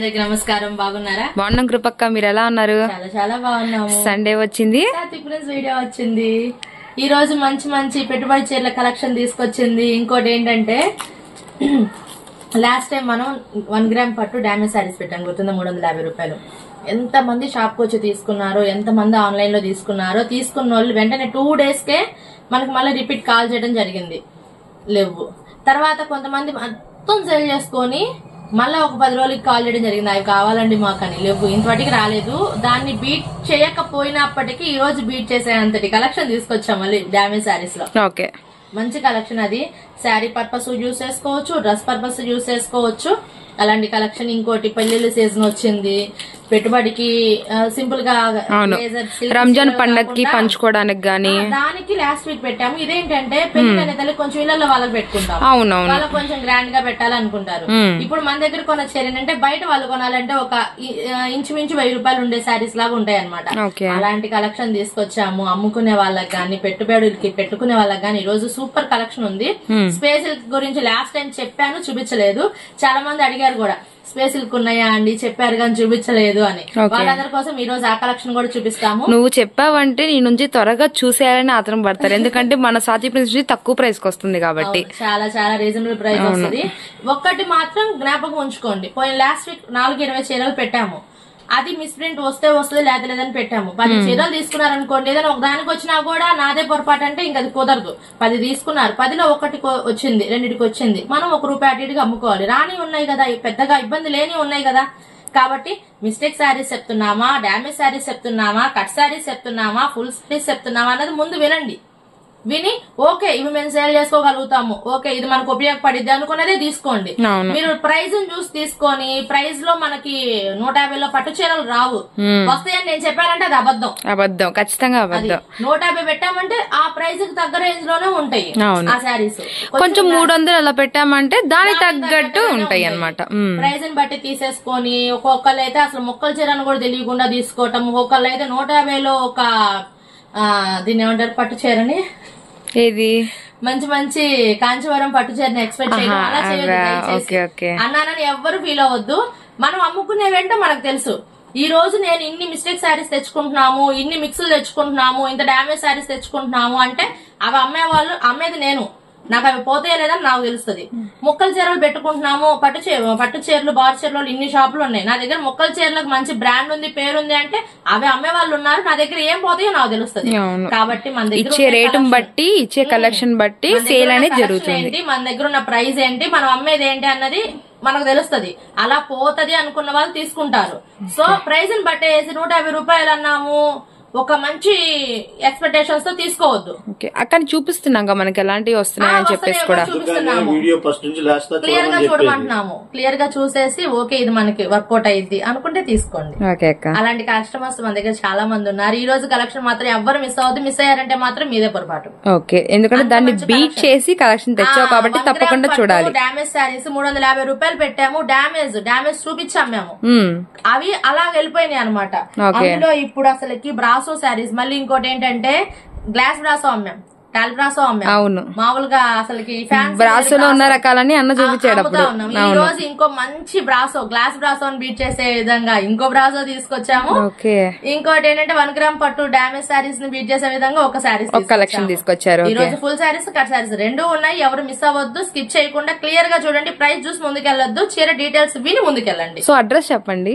నమస్కారం, బాగున్నారా? బాగున్నాం కృపక్క, మీరు ఎలా ఉన్నారు? చాలా చాలా బాగున్నాము. సండే వచ్చింది, వీడియో వచ్చింది. ఈ రోజు మంచి మంచి పెట్టుబడి చీరల కలెక్షన్ తీసుకొచ్చింది. ఇంకోటి ఏంటంటే లాస్ట్ టైం మనం 1 గ్రామ్ పట్టు డామేజ్ శారీస్ పెట్టాం, గుర్తుందా? 350 రూపాయలు. ఎంత మంది షాప్ కు వచ్చి తీసుకున్నారో, ఎంత మంది ఆన్లైన్ లో తీసుకున్నారో, తీసుకున్న వాళ్ళు వెంటనే 2 days కే మనకు మళ్ళీ రిపీట్ కాల్ చేయడం జరిగింది. లేవు. తర్వాత కొంతమంది మొత్తం సేల్ చేసుకొని మళ్ళా ఒక 10 రోజులకి కాల్ చేయడం జరిగింది, అవి కావాలండి మాకు అని. లేవు, ఇంతటికి రాలేదు. దాన్ని బీట్ చేయకపోయినప్పటికీ ఈ రోజు బీట్ చేసేంతటి కలెక్షన్ తీసుకొచ్చాం మళ్ళీ డామేజ్ శారీస్ లో. ఓకే, మంచి కలెక్షన్. అది శారీ పర్పస్ యూజ్ చేసుకోవచ్చు, డ్రెస్ పర్పస్ యూజ్ చేసుకోవచ్చు. అలాంటి కలెక్షన్. ఇంకోటి పెళ్లిళ్ళ సీజన్ వచ్చింది, పెట్టుబడికి సింపుల్ గా రంజాన్ పండగకి పంచుకోవడానికి గానీ దానికి లాస్ట్ వీక్ పెట్టాము. ఇదేంటంటే పెళ్లి అనేది కొంచెం ఇళ్లలో వాళ్ళకి పెట్టుకుంటాం, వాళ్ళకి కొంచెం గ్రాండ్ గా పెట్టాలనుకుంటారు. ఇప్పుడు మన దగ్గర కొన్న చీర అంటే బయట వాళ్ళు కొనాలంటే ఒక ఇంచుమించు 1000 రూపాయలు ఉండే శారీస్ లాగా ఉంటాయి అనమాట. అలాంటి కలెక్షన్ తీసుకొచ్చాము. అమ్ముకునే వాళ్ళకి గానీ, పెట్టుబడులకి పెట్టుకునే వాళ్ళకి గానీ ఈ రోజు సూపర్ కలెక్షన్ ఉంది. స్పేస్ గురించి లాస్ట్ టైం చెప్పాను, చూపించలేదు. చాలా మంది అడిగారు కూడా, స్పేస్ ఉన్నాయా అండి, చెప్పారు కానీ చూపించలేదు అని. వాళ్ళందరి కోసం ఈ రోజు ఆ కలెక్షన్ కూడా చూపిస్తాము. నువ్వు చెప్పావంటే నీ నుంచి త్వరగా చూసేయాలని ఆతరం పడతారు, ఎందుకంటే మన సాతి ప్రిన్స్ నుంచి తక్కువ ప్రైస్ కి వస్తుంది కాబట్టి. చాలా చాలా రీజనబుల్ ప్రైస్ వస్తుంది. ఒక్కటి మాత్రం జ్ఞాపకం ఉంచుకోండి, పోయిన లాస్ట్ వీక్ 420 చీరలు పెట్టాము. అది మిస్ ప్రింట్ వస్తే వస్తుంది, లేదని పెట్టాము. 10 చీరలు తీసుకున్నారనుకోండి, ఏదైనా ఒక దానికి వచ్చినా కూడా నాదే పొరపాటు అంటే ఇంకా అది కుదరదు. 10 తీసుకున్నారు, 10లో 1 వచ్చింది, 2కి వచ్చింది, మనం ₹1 అటు ఇటుగా అమ్ముకోవాలి. రాని ఉన్నాయి కదా, పెద్దగా ఇబ్బంది లేని ఉన్నాయి కదా. కాబట్టి మిస్టేక్ శారీస్ చెప్తున్నామా, డామేజ్ శారీస్ చెప్తున్నామా, కట్ శారీస్ చెప్తున్నామా, ఫుల్ శారీస్ చెప్తున్నామా అన్నది ముందు వినండి. విని ఓకే ఇవి మేము సేల్ చేసుకోగలుగుతాము, ఓకే ఇది మనకు ఉపయోగపడిద్ది అనుకున్నదే తీసుకోండి. మీరు ప్రైజ్ చూసి తీసుకొని, ప్రైజ్ లో మనకి 150లో పట్టు చీరలు రావు. వస్తాయని నేను చెప్పానంటే అది అబద్ధం, ఖచ్చితంగా అబద్ధం. 150 పెట్టామంటే ఆ ప్రైజ్ కి తగ్గ రేంజ్ లోనే ఉంటాయి ఆ శారీస్. కొంచెం 300 అలా పెట్టామంటే దానికి తగ్గట్టు ఉంటాయి అనమాట. ప్రైజ్ ని బట్టి తీసేసుకొని, ఒక్కొక్కళ్ళు అయితే అసలు మొక్కల చీరను కూడా తెలియకుండా తీసుకోవటం, ఒక్కొక్కళ్ళు అయితే 150లో ఒక దీన్ని ఏమంటారు పట్టు చీరని, ఏది మంచి మంచి కాంచీవరం పట్టు చీరని ఎక్స్పెక్ట్ చేయడం, అలా చేయదు అన్నానని ఎవ్వరు ఫీల్ అవ్వద్దు. మనం అమ్ముకునే వెంట మనకు తెలుసు. ఈ రోజు నేను ఇన్ని మిస్టేక్ శారీస్ తెచ్చుకుంటున్నాము, ఇన్ని మిక్సులు తెచ్చుకుంటున్నాము, ఇంత డామేజ్ శారీస్ తెచ్చుకుంటున్నాము అంటే అవి అమ్మేది నేను, నాకు అవి పోతాయో లేదని నాకు తెలుస్తుంది. మొక్కల చీరలు పెట్టుకుంటున్నాము, పట్టు చీరలు, బార్ చీరలు ఇన్ని షాపులు ఉన్నాయి. నా దగ్గర మొక్కల చీరలకు మంచి బ్రాండ్ ఉంది, పేరుంది అంటే అవి అమ్మే వాళ్ళు ఉన్నారు. నా దగ్గర ఏం పోతాయో నాకు తెలుస్తుంది. కాబట్టి మన దగ్గర ఇచ్చే రేటు బట్టి, ఇచ్చే కలెక్షన్ బట్టి సేల్ అనేది జరుగుతుంది. మన దగ్గర ఉన్న ప్రైస్ ఏంటి, మనం అమ్మేది ఏంటి అన్నది మనకు తెలుస్తుంది. అలా పోతది అనుకున్న వాళ్ళు తీసుకుంటారు. సో ప్రైస్ ని బట్టేసి 150 రూపాయలు అన్నాము, ఒక మంచి ఎక్స్పెక్టేషన్స్ తో తీసుకోవద్దు. అక్కడ చూపిస్తున్నాం మనకి ఎలాంటివి వస్తున్నాయని చెప్పేసి కూడా క్లియర్ గా చూడమంటున్నాము. క్లియర్ గా చూసేసి ఓకే ఇది మనకి వర్కౌట్ అయ్యిద్ది అనుకుంటే తీసుకోండి. అలాంటి కస్టమర్స్ మన దగ్గర చాలా మంది ఉన్నారు. ఈ రోజు కలెక్షన్ మాత్రం ఎవ్వరు మిస్ అవ్వద్దు. మిస్ అయ్యారంటే మాత్రం మీదే పొరపాటు. ఓకే, ఎందుకంటే దాన్ని బీట్ చేసి కలెక్షన్ తెచ్చావు కాబట్టి తప్పకుండా చూడాలి. డామేజ్ శారీస్ 350 రూపాయలు పెట్టాము, డామేజ్ చూపించాము మేము. అవి అలా వెళ్ళిపోయినాయి అనమాట. అందులో ఇప్పుడు అసలుకి బ్రాసో శారీస్, మళ్ళీ ఇంకోటి ఏంటంటే గ్లాస్ బ్రాసో అమ్మాం, టాల్ బ్రాసో అమ్మాం. అవును, మామూలుగా అసలుకి బ్రాసోలో ఉన్న రకాలని అన్న చూపించాడు. ఈ రోజు ఇంకో మంచి బ్రాసో, గ్లాస్ బ్రాసో అని బీట్ చేసే విధంగా ఇంకో బ్రాసో తీసుకొచ్చాము. ఇంకోటి ఏంటంటే 1 గ్రామ్ పట్టు డామేజ్ శారీస్ ని బీట్ చేసే విధంగా ఒక శారీస్ కలెక్షన్ తీసుకొచ్చారు. ఈ రోజు ఫుల్ శారీస్, కట్ శారీస్ రెండు ఉన్నాయి. ఎవరు మిస్ అవ్వద్దు, స్కిప్ చేయకుండా క్లియర్ గా చూడండి. ప్రైస్ చూసి ముందుకెళ్లొద్దు, చీర డీటెయిల్స్ విని ముందుకెళ్ళండి. సో అడ్రస్ చెప్పండి.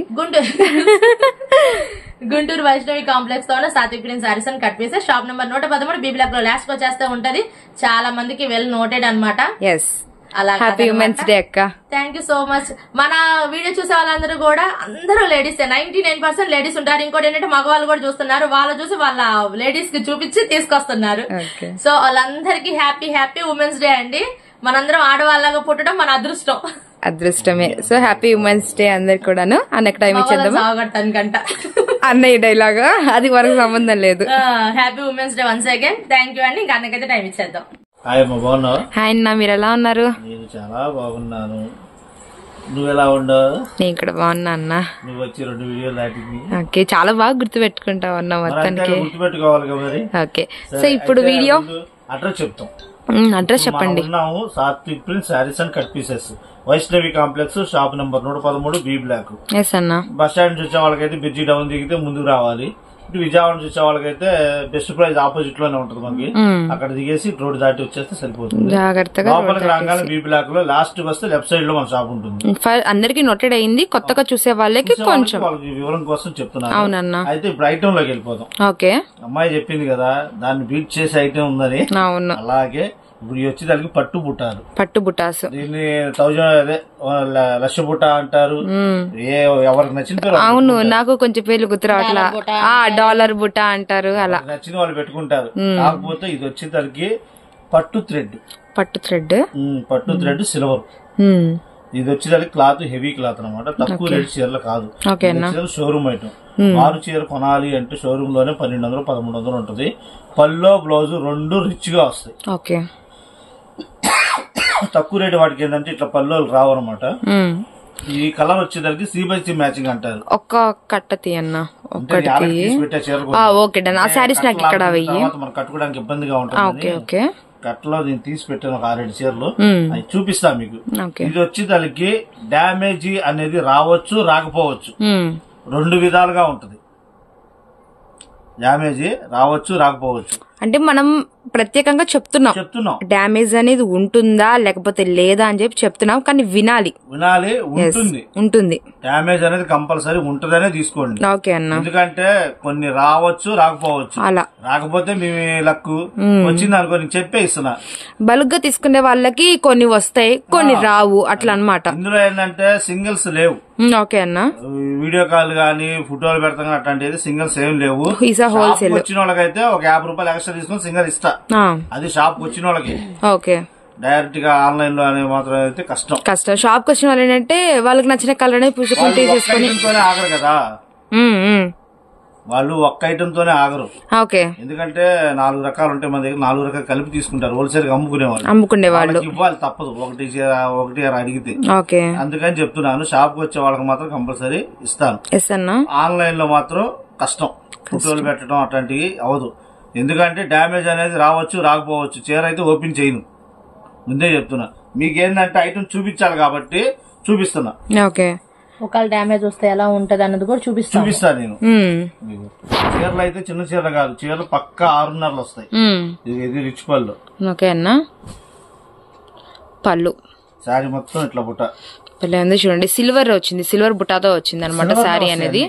గుంటూరు వైష్ణవి కాంప్లెక్స్ లో ఉన్న Satvik prince saris and cut pieces, shop number 113 B block లో లాస్ట్ వచ్చేస్తే ఉంటది. చాలా మందికి వెల్ నోటెడ్ అనమాట. హ్యాపీ ఉమెన్స్ డే అక్క. Thank you so much. మన వీడియో చూసే వాళ్ళందరూ కూడా అందరూ లేడీస్, 99% లేడీస్ ఉంటారు. ఇంకోటి ఏంటంటే మగవాళ్ళు కూడా చూస్తున్నారు, వాళ్ళు చూసి వాళ్ళ లేడీస్ కి చూపించి తీసుకొస్తున్నారు. సో వాళ్ళందరికీ హ్యాపీ ఉమెన్స్ డే అండి. మనందరం ఆడవాళ్ళగా పుట్టడం మన అదృష్టమే. సో హ్యాపీ ఉమెన్స్ డే అందరికి కూడాను. అన్నకి టైం ఇచ్చేద్దాం అన్నయ్య డైలాగా, అది వరకు సంబంధం లేదు. Happy women's day once again. Thank you అండి. ఇంకా అన్నకైతే టైం ఇచ్చేద్దాం. హాయ్ అన్న, మీరు ఎలా ఉన్నారు? నేను చాలా బాగున్నాను. నువ్వు ఎలా ఉండవు? నేను కూడా బాగున్నా అన్న. నువ్వు వచ్చి 2 వీడియోలు దాటింది. ఓకే, చాలా బాగా గుర్తు పెట్టుకుంటావు అన్న మొత్తానికి. గుర్తు పెట్టుకోవాలి కదా మరి. ఓకే, సో ఇప్పుడు వీడియో అడ్రస్ చెప్తాం. అడ్రస్ చెప్పండి. ఉన్నాము Satvik print saris and cut pieces, Vaishnavi complex, shop number 113 B block. Bus stand నుంచి వచ్చే వాళ్ళకైతే బ్రిడ్జి డౌన్ దిగితే ముందుకు రావాలి. ఇటు విజయవాడ నుంచి వచ్చే వాళ్ళకైతే బెస్ట్ ప్రైజ్ ఆపోజిట్ లోనే ఉంటది మనకి. అక్కడ దిగేసి రోడ్ దాటి వచ్చేస్తే సరిపోతుంది. లోపలికి రాగానే బి బ్లాక్ లో లాస్ట్ వస్తే లెఫ్ట్ సైడ్ లో మన షాప్ ఉంటుంది. అందరికి నోటెడ్ అయింది, కొత్తగా చూసే వాళ్ళకి కొంచెం వాళ్ళకి వివరం కోసం చెప్తున్నాను. అయితే ఇప్పుడు ఐటమ్ లోకి వెళ్ళిపోతాం. ఓకే, అమ్మాయి చెప్పింది కదా దాన్ని బీట్ చేసే ఐటమ్ ఉందని. అలాగే ఇప్పుడు వచ్చేదానికి పట్టు బుట్టాలు, పట్టు బుట్టాసు, దీన్ని 1000 అదే లక్ష బుట్ట అంటారు. ఎవరికి నచ్చిన పేరు. అవును, నాకు కొంచెం పేర్లు గుర్తురావట్లా. డాలర్ బుట్ట అంటారు, అలా నచ్చిన వాళ్ళు పెట్టుకుంటారు. కాకపోతే ఇది వచ్చేసరికి పట్టు థ్రెడ్, పట్టు థ్రెడ్ సిల్వర్. ఇది వచ్చేసరికి క్లాత్ హెవీ క్లాత్ అనమాట. తక్కువ రేట్ చీరలు కాదు, షోరూమ్ ఐటమ్. మారు చీర కొనాలి అంటే షోరూమ్ లోనే 1200 1300 ఉంటుంది. పల్లో బ్లౌజ్ రెండు రిచ్ గా వస్తాయి. తక్కువ రేటు వాటికి ఏంటంటే ఇట్లా పల్లోలు రావు అనమాట. ఈ కలర్ వచ్చేసరికి C/C మ్యాచింగ్ అంటారు. ఒక్క కట్ట తీయన్నా, పెట్టే చీరలు మనం కట్టుకోవడానికి ఇబ్బందిగా ఉంటుంది. కట్టలో నేను తీసి పెట్టాను ఒక 6-7 చీరలు, అవి చూపిస్తా మీకు. ఇది వచ్చేసరికి డ్యామేజీ అనేది రావచ్చు రాకపోవచ్చు, రెండు విధాలుగా ఉంటది. డ్యామేజీ రావచ్చు రాకపోవచ్చు అంటే మనం ప్రత్యేకంగా చెప్తున్నాం డ్యామేజ్ అనేది ఉంటుందా లేకపోతే లేదా అని చెప్పి చెప్తున్నాం. కానీ వినాలి ఉంటుంది. డ్యామేజ్ అనేది కంపల్సరీ ఉంటుందనే తీసుకోండి. ఓకే అన్న, ఎందుకంటే కొన్ని రావచ్చు రాకపోవచ్చు. అలా రాకపోతే మీ లక్కు వచ్చింది అనుకో, నేను చెప్పే ఇస్తున్నా. బల్క్ గా తీసుకునే వాళ్ళకి కొన్ని వస్తాయి, కొన్ని రావు, అట్లా అన్నమాట. ఇందులో ఏంటంటే సింగిల్స్ లేవు. ఓకే అన్న, వీడియో కాల్ గానీ ఫోటోలు పెడతాం అట్లాంటిది సింగిల్స్ ఏం లేవు. హోల్సేల్ వచ్చిన వాళ్ళకైతే ఒక 50 రూపాయలు ఎక్స్ట్రా తీసుకుని సింగిల్ ఇస్తా. అది షాప్ వచ్చిన వాళ్ళకి. ఓకే, డైరెక్ట్ గా ఆన్లైన్ లో అనే మాత్రం అయితే కష్టం. షాప్ కి వచ్చిన వాళ్ళు ఏంటంటే వాళ్ళకి నచ్చిన కలర్ అనేది పూసుకొని తీసేసుకొని ఆగరు కదా, వాళ్ళు ఒక్క ఐటమ్ తోనే ఆగరు. ఓకే, ఎందుకంటే 4 రకాలు ఉంటాయి మన దగ్గర, 4 రకాలు కలిపి తీసుకుంటారు. హోల్సేల్ గా అమ్ముకునే వాళ్ళు ఇవ్వాలి తప్పదు, ఒకటి అడిగితే. ఓకే, అందుకని చెప్తున్నాను షాప్ కి వచ్చే వాళ్ళకి మాత్రం కంపల్సరీ ఇస్తాను. ఆన్లైన్ లో మాత్రం కష్టం, ఫోటోలు పెట్టడం అట్లాంటివి అవదు. ఎందుకంటే డ్యామేజ్ అనేది రావచ్చు రాకపోవచ్చు. చీర అయితే ఓపెన్ చేయను, ముందే చెప్తున్నా. మీకేందంటే ఐటమ్ చూపించాలి కాబట్టి చూపిస్తున్నా. ఓకే, ఒకవేళ డ్యామేజ్ వస్తే ఎలా ఉంటది అన్నది కూడా చూపిస్తాను నేను. చీరలు అయితే చిన్న చీరలు కాదు, చీరలు పక్కా 6.5 వస్తాయి. ఇది రిచ్ పళ్ళు. ఓకే అన్న, పళ్ళు శారీ మొత్తం ఇట్లా బుట్ట చూడండి, సిల్వర్ వచ్చింది, సిల్వర్ బుట్టాతో వచ్చింది అనమాట శారీ అనేది.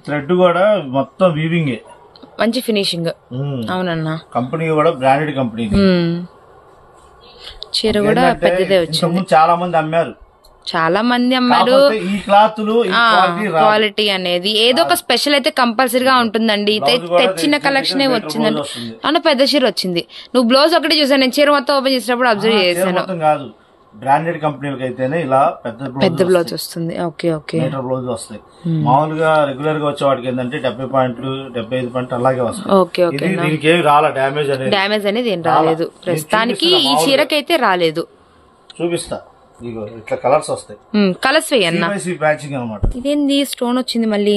థ్రెడ్ కూడా మొత్తం వీవింగ్, మంచి ఫినిషింగ్. అవునన్నా, కంపెనీ కూడా బ్రాండెడ్ కంపెనీ. చీర కూడా పెద్దదే వచ్చింది. చాలా మంది అమ్మారు. ఈ క్లాతులు క్వాలిటీ అనేది ఏదో ఒక స్పెషల్ అయితే కంపల్సరీగా ఉంటుందండి. తెచ్చిన కలెక్షన్ వచ్చిందండి. అవును, పెద్ద చీర వచ్చింది. నువ్వు బ్లౌజ్ ఒకటి చూసాను, నేను చీర మొత్తం ఓపెన్ చేసినప్పుడు అబ్జర్వ్ చేశాను. కాదు, బ్రాండెడ్ కంపెనీలకి అయితేనే ఇలా పెద్ద బ్లౌజ్ వస్తుంది. ఓకే ఓకే, మీటర్ బ్లౌజ్ వస్తాయి. మామూలుగా రెగ్యులర్ గా వచ్చే వాటికి ఏంటంటే 70 పాయింట్లు 75 పాయింట్లు అలాగే వస్తాయి. ఓకే ఓకే, దీనికి ఏమి రాలా డ్యామేజ్ అనేది ఏం రాలేదు ప్రస్తుతానికి. ఈ చీరకైతే రాలేదు. చూపిస్తా, ఇట్లా కలర్స్ వస్తాయి. కలర్స్ వేయన్నా, అనమాట. ఇదేంది స్టోన్ వచ్చింది మళ్ళీ,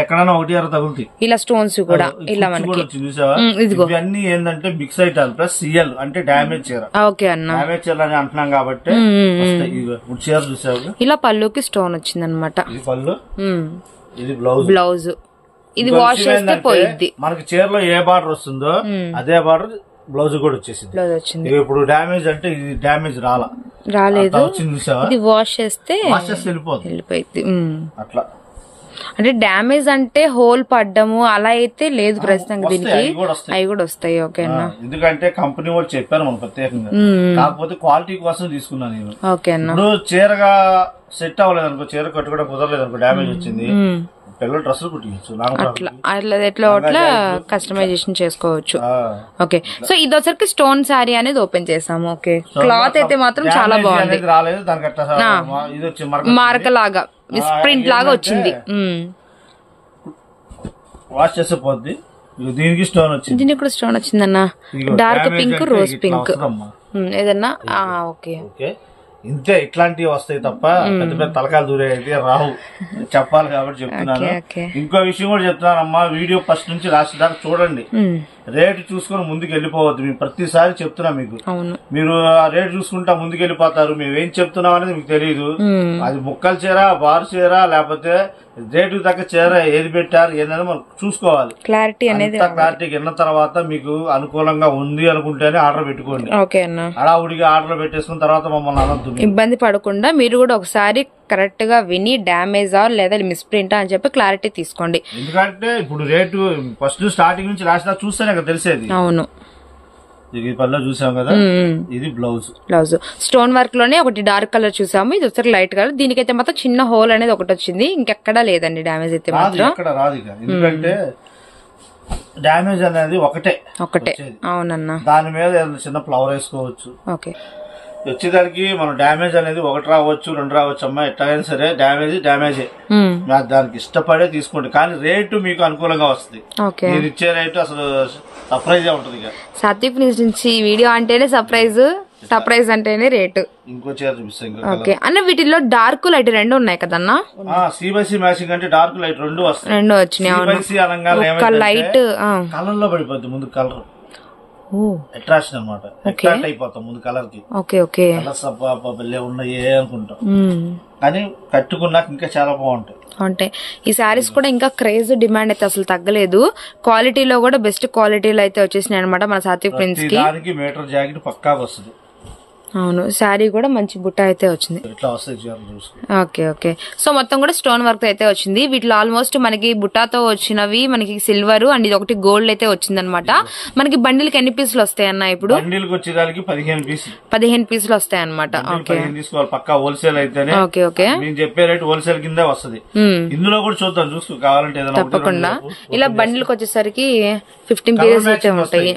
ఎక్కడైనా 1 తగులుతాయి ఇలా స్టోన్స్ కూడా. ఇలా మనకి ఇవన్నీ ఏంటంటే మిక్స్ ఐటాలు ప్లస్ సిఎల్ అంటే డ్యామేజ్ చీర. ఓకే అన్న, డ్యామేజ్ చీర అని అంటున్నాం కాబట్టి చీర చూసావు. ఇలా పళ్ళుకి స్టోన్ వచ్చింది అనమాట. ఇది పళ్ళు, ఇది బ్లౌజ్. ఇది వాష్ చేస్తే పోయిద్ది. మనకి చీరలో ఏ బార్డర్ వస్తుందో అదే బార్డర్ బ్లౌజ్ కూడా వచ్చేసింది. ఇప్పుడు డ్యామేజ్ అంటే ఇది డ్యామేజ్ రాలేదు, ఇది వాష్ చేస్తే వెళ్ళిపోయింది. అట్లా అంటే డ్యామేజ్ అంటే హోల్ పడ్డము అలా అయితే లేదు ప్రస్తుతం. దీనికి అవి కూడా వస్తాయి. ఓకేనా, ఎందుకంటే కంపెనీ వాళ్ళు చెప్పారు మనం ప్రత్యేకంగా. కాకపోతే క్వాలిటీ కోసం తీసుకున్నాను నేను. ఓకేనా, ఇప్పుడు చీరగా సెట్ అవ్వలేదు అనుకో, చీర కట్టుకోవడం కుదరలేదు అనుకో, డ్యామేజ్ వచ్చింది, పిల్లలు డ్రెస్సులు కుట్టించు అట్లా కస్టమైజేషన్ చేసుకోవచ్చు. ఓకే, సో ఇది వచ్చరికి స్టోన్ శారీ అనేది ఓపెన్ చేసాము. ఓకే, క్లాత్ అయితే మాత్రం చాలా బాగుంది. మార్క లాగా ప్రింట్ లాగా వచ్చింది. వాష్ చేసే పోద్ది. దీనికి స్టోన్ వచ్చింది, దీనికి కూడా స్టోన్ వచ్చిందన్న. డార్క్ పింక్, రోజ్ పింక్ ఏదన్నా. ఓకే, ఇంతే, ఇట్లాంటివి వస్తాయి తప్ప పెద్ద పెద్ద తలకాయలు దూరేది రావు. చెప్పాలి కాబట్టి చెప్తున్నాను. ఇంకో విషయం కూడా చెప్తున్నానమ్మా, వీడియో ఫస్ట్ నుంచి లాస్ట్ దాకా చూడండి. రేటు చూసుకుని ముందుకు వెళ్ళిపోవద్దు. మేము ప్రతిసారి చెప్తున్నా మీకు, మీరు ఆ రేటు చూసుకుంటా ముందుకు వెళ్ళిపోతారు. మేము ఏం చెప్తున్నాం అనేది మీకు తెలియదు. అది ముక్కల చీర, బారు చీర, లేకపోతే రేటు తగ్గ చీర ఏది పెట్టారు ఏంటనేది మనం చూసుకోవాలి. క్లారిటీ అనేది క్లారిటీ విన్న తర్వాత మీకు అనుకూలంగా ఉంది అనుకుంటేనే ఆర్డర్ పెట్టుకోండి. హడావుడిగా ఆర్డర్ పెట్టేసుకున్న తర్వాత మమ్మల్ని అనొద్దు. ఇబ్బంది పడకుండా మీరు కూడా ఒకసారి కరెక్ట్ గా విని డ్యామేజ్ లేదా మిస్ప్రింట్ అని చెప్పి క్లారిటీ తీసుకోండి. ఎందుకంటే ఇప్పుడు రేటు ఫస్ట్ స్టార్టింగ్ నుంచి లాస్ట్ దాకా చూస్తేనే కదా తెలిసేది. అవును, ఇది పళ్ళ చూసాం కదా, ఇది బ్లౌజ్. స్టోన్ వర్క్ లోనే ఒకటి డార్క్ కలర్ చూసాము, ఇది వచ్చి లైట్ కలర్. దీనికైతే మాత్రం చిన్న హోల్ అనేది ఒకటి వచ్చింది, ఇంకెక్కడా లేదండి డ్యామేజ్ అయితే మాత్రం. రాదు ఇక, ఎందుకంటే డ్యామేజ్ అనేది ఒకటే. అవునన్నా, దాని మీద చిన్న ఫ్లవర్ వేసుకోవచ్చు. ఓకే, వచ్చేదానికి మనం డ్యామేజ్ అనేది ఒకటి రావచ్చు, రెండు రావచ్చు అమ్మా. ఎట్లాగైనా సరే డ్యామేజే. దానికి ఇష్టపడే తీసుకోండి, కానీ రేటు మీకు అనుకూలంగా వస్తుంది. మీరు ఇచ్చే రేటు అసలు సర్ప్రైజ్ ఉంటుంది. ఇక సాత్విక్ నుంచి వీడియో అంటేనే సర్ప్రైజ్ అంటేనే రేటు. ఇంకో చీర చూపిస్తాం. ఓకే అన్న, వీటిలో డార్క్ లైట్ రెండు ఉన్నాయి కదన్నా? సిబైసి మ్యాచింగ్ అంటే డార్క్ లైట్ రెండు వస్తాయి. రెండు వచ్చినాయి. లైట్ కలర్ లో పడిపోద్ది ముందు, కలర్ అట్రాక్షన్ అనమాట. అట్రాక్ట్ అయిపోతాం ముందు కలర్ కి. కలర్స్ భలే ఉన్నాయి అనుకుంటాం, కానీ కట్టుకున్నాక ఇంకా చాలా బాగుంటాయి. అంటే ఈ శారీస్ కూడా ఇంకా క్రేజ్ డిమాండ్ అయితే అసలు తగ్గలేదు. క్వాలిటీలో కూడా బెస్ట్ క్వాలిటీలో అయితే వచ్చేసినాయి అనమాట మన సాత్విక్ ప్రిన్స్ కి. దానికి మీటర్ జాకెట్ పక్కాగా వస్తుంది. అవును, శారీ కూడా మంచి బుట్ట అయితే వచ్చింది. ఓకే, సో మొత్తం కూడా స్టోన్ వర్క్ అయితే వచ్చింది. వీటిలో ఆల్మోస్ట్ మనకి బుట్టాతో వచ్చినవి, మనకి సిల్వర్ అండ్ ఇది ఒకటి గోల్డ్ అయితే వచ్చింది అనమాట. మనకి బండిల్కి ఎన్ని పీసులు వస్తాయి అన్న? ఇప్పుడు 15 పీసులు వస్తాయి అనమాట. హోల్సేల్ అయితేనే నేను చెప్పే రేట్ హోల్సేల్ కింద వస్తుంది. ఇందులో కూడా చూద్దాం, చూసుకో కావాలంటే. తప్పకుండా. ఇలా బండిల్కి వచ్చేసరికి 15 పీసెస్ అయితే ఉంటాయి.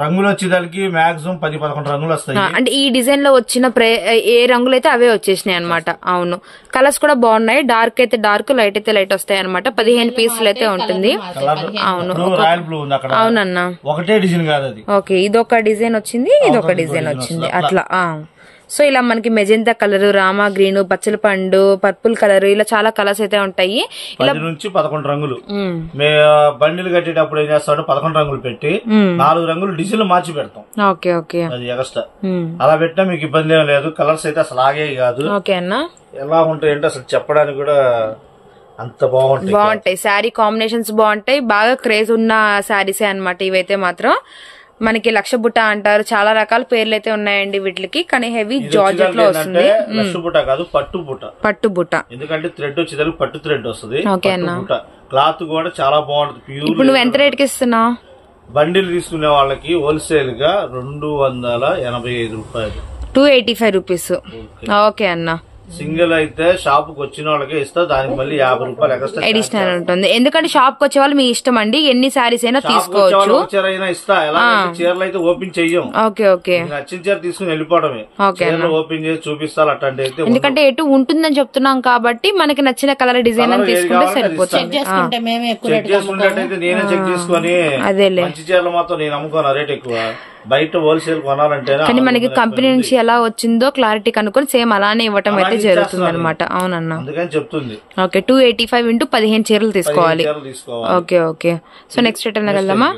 రంగులు వచ్చేదానికి మాక్సిమం 10-11 రంగులు వస్తాయి. అంటే ఈ డిజైన్ లో వచ్చిన ఏ రంగులు అయితే అవే వచ్చేసినాయి అనమాట. అవును, కలర్స్ కూడా బాగున్నాయి. డార్క్ అయితే డార్క్, లైట్ అయితే లైట్ వస్తాయి అనమాట. 15 పీసులు అయితే ఉంటుంది. అవును, అవునన్నా, ఒకటే డిజైన్ కాదు అది. ఓకే, ఇదొక డిజైన్ వచ్చింది, ఇదొక డిజైన్ వచ్చింది అట్లా. సో ఇలా మనకి మెజెంతా కలర్, రామా గ్రీన్, పచ్చల పండు, పర్పుల్ కలర్, ఇలా చాలా కలర్స్ అయితే ఉంటాయి. ఇలా నుంచి 11 రంగులు. బండిలు కట్టేటప్పుడు ఏం చేస్తాడు, 11 రంగులు పెట్టి 4 రంగులు డిజైన్ మార్చి పెడతాం. ఓకే, అది ఎక్స్ట్రా. అలా పెట్టినా మీకు ఇబ్బంది ఏం లేదు. కలర్స్ అయితే అసలు ఆగే కాదు. ఓకే అన్న, ఎలా ఉంటాయంటే అసలు చెప్పడానికి కూడా అంత బాగుంటాయి. శారీ కాంబినేషన్స్ బాగుంటాయి. బాగా క్రేజ్ ఉన్న శారీసే అనమాట ఇవైతే మాత్రం. మనకి లక్ష బుట్ట అంటారు, చాలా రకాల పేర్లు అయితే ఉన్నాయండి వీటికి. కానీ హెవీ జార్జెట్ లో వస్తుంది. లక్ష బుట్ట కాదు, పట్టు బుట్ట. ఎందుకంటే థ్రెడ్ వచ్చేదానికి పట్టు థ్రెడ్ వస్తుంది. క్లాత్ కూడా చాలా బాగుంటుంది, ప్యూర్. ఇప్పుడు నువ్వు ఎంత రేట్ కి ఇస్తున్నావు? బండిల్ తీసుకునే వాళ్ళకి హోల్సేల్ గా 285 రూపాయలు, 285 రూపీస్. ఓకే అన్న. సింగిల్ అయితే షాప్ కు వచ్చిన వాళ్ళకి ఇస్తా, దానికి మళ్ళీ 50 రూపాయలు ఎక్స్ట్రా అడిషనల్ ఉంటుంది. ఎందుకంటే షాప్ కు వచ్చే వాళ్ళు మీ ఇష్టం అండి, ఎన్ని సారీస్ అయినా తీసుకోవచ్చు. ఇస్తా, చీరలు అయితే ఓపెన్ చెయ్యం. ఓకే, నచ్చిన చీర తీసుకుని వెళ్ళిపోవడమే. ఓపెన్ చేసి చూపిస్తా అట్లాంటి అయితే. ఎందుకంటే ఎటు ఉంటుందని చెప్తున్నాం కాబట్టి మనకి నచ్చిన కలర్ డిజైన్ అని తీసుకుంటే సరిపోతుంది. చెక్ చేసుకున్నట్టయితే నేనే చెక్ చేసుకుని, మంచి చీరలు మాత్రం నేను అమ్ముకోను, రేట్ ఎక్కువ. బయట హోల్సేల్ కొనాలంటే కానీ మనకి కంపెనీ నుంచి ఎలా వచ్చిందో క్లారిటీ కనుక్కొని సేమ్ అలానే ఇవ్వటం అయితే జరుగుతుంది అనమాట. అవునన్నా, అందుకని చెప్తుంది. ఓకే, 285 into 15 చీరలు తీసుకోవాలి. ఓకే, సో నెక్స్ట్ ఐటమ్ వెళ్దామా?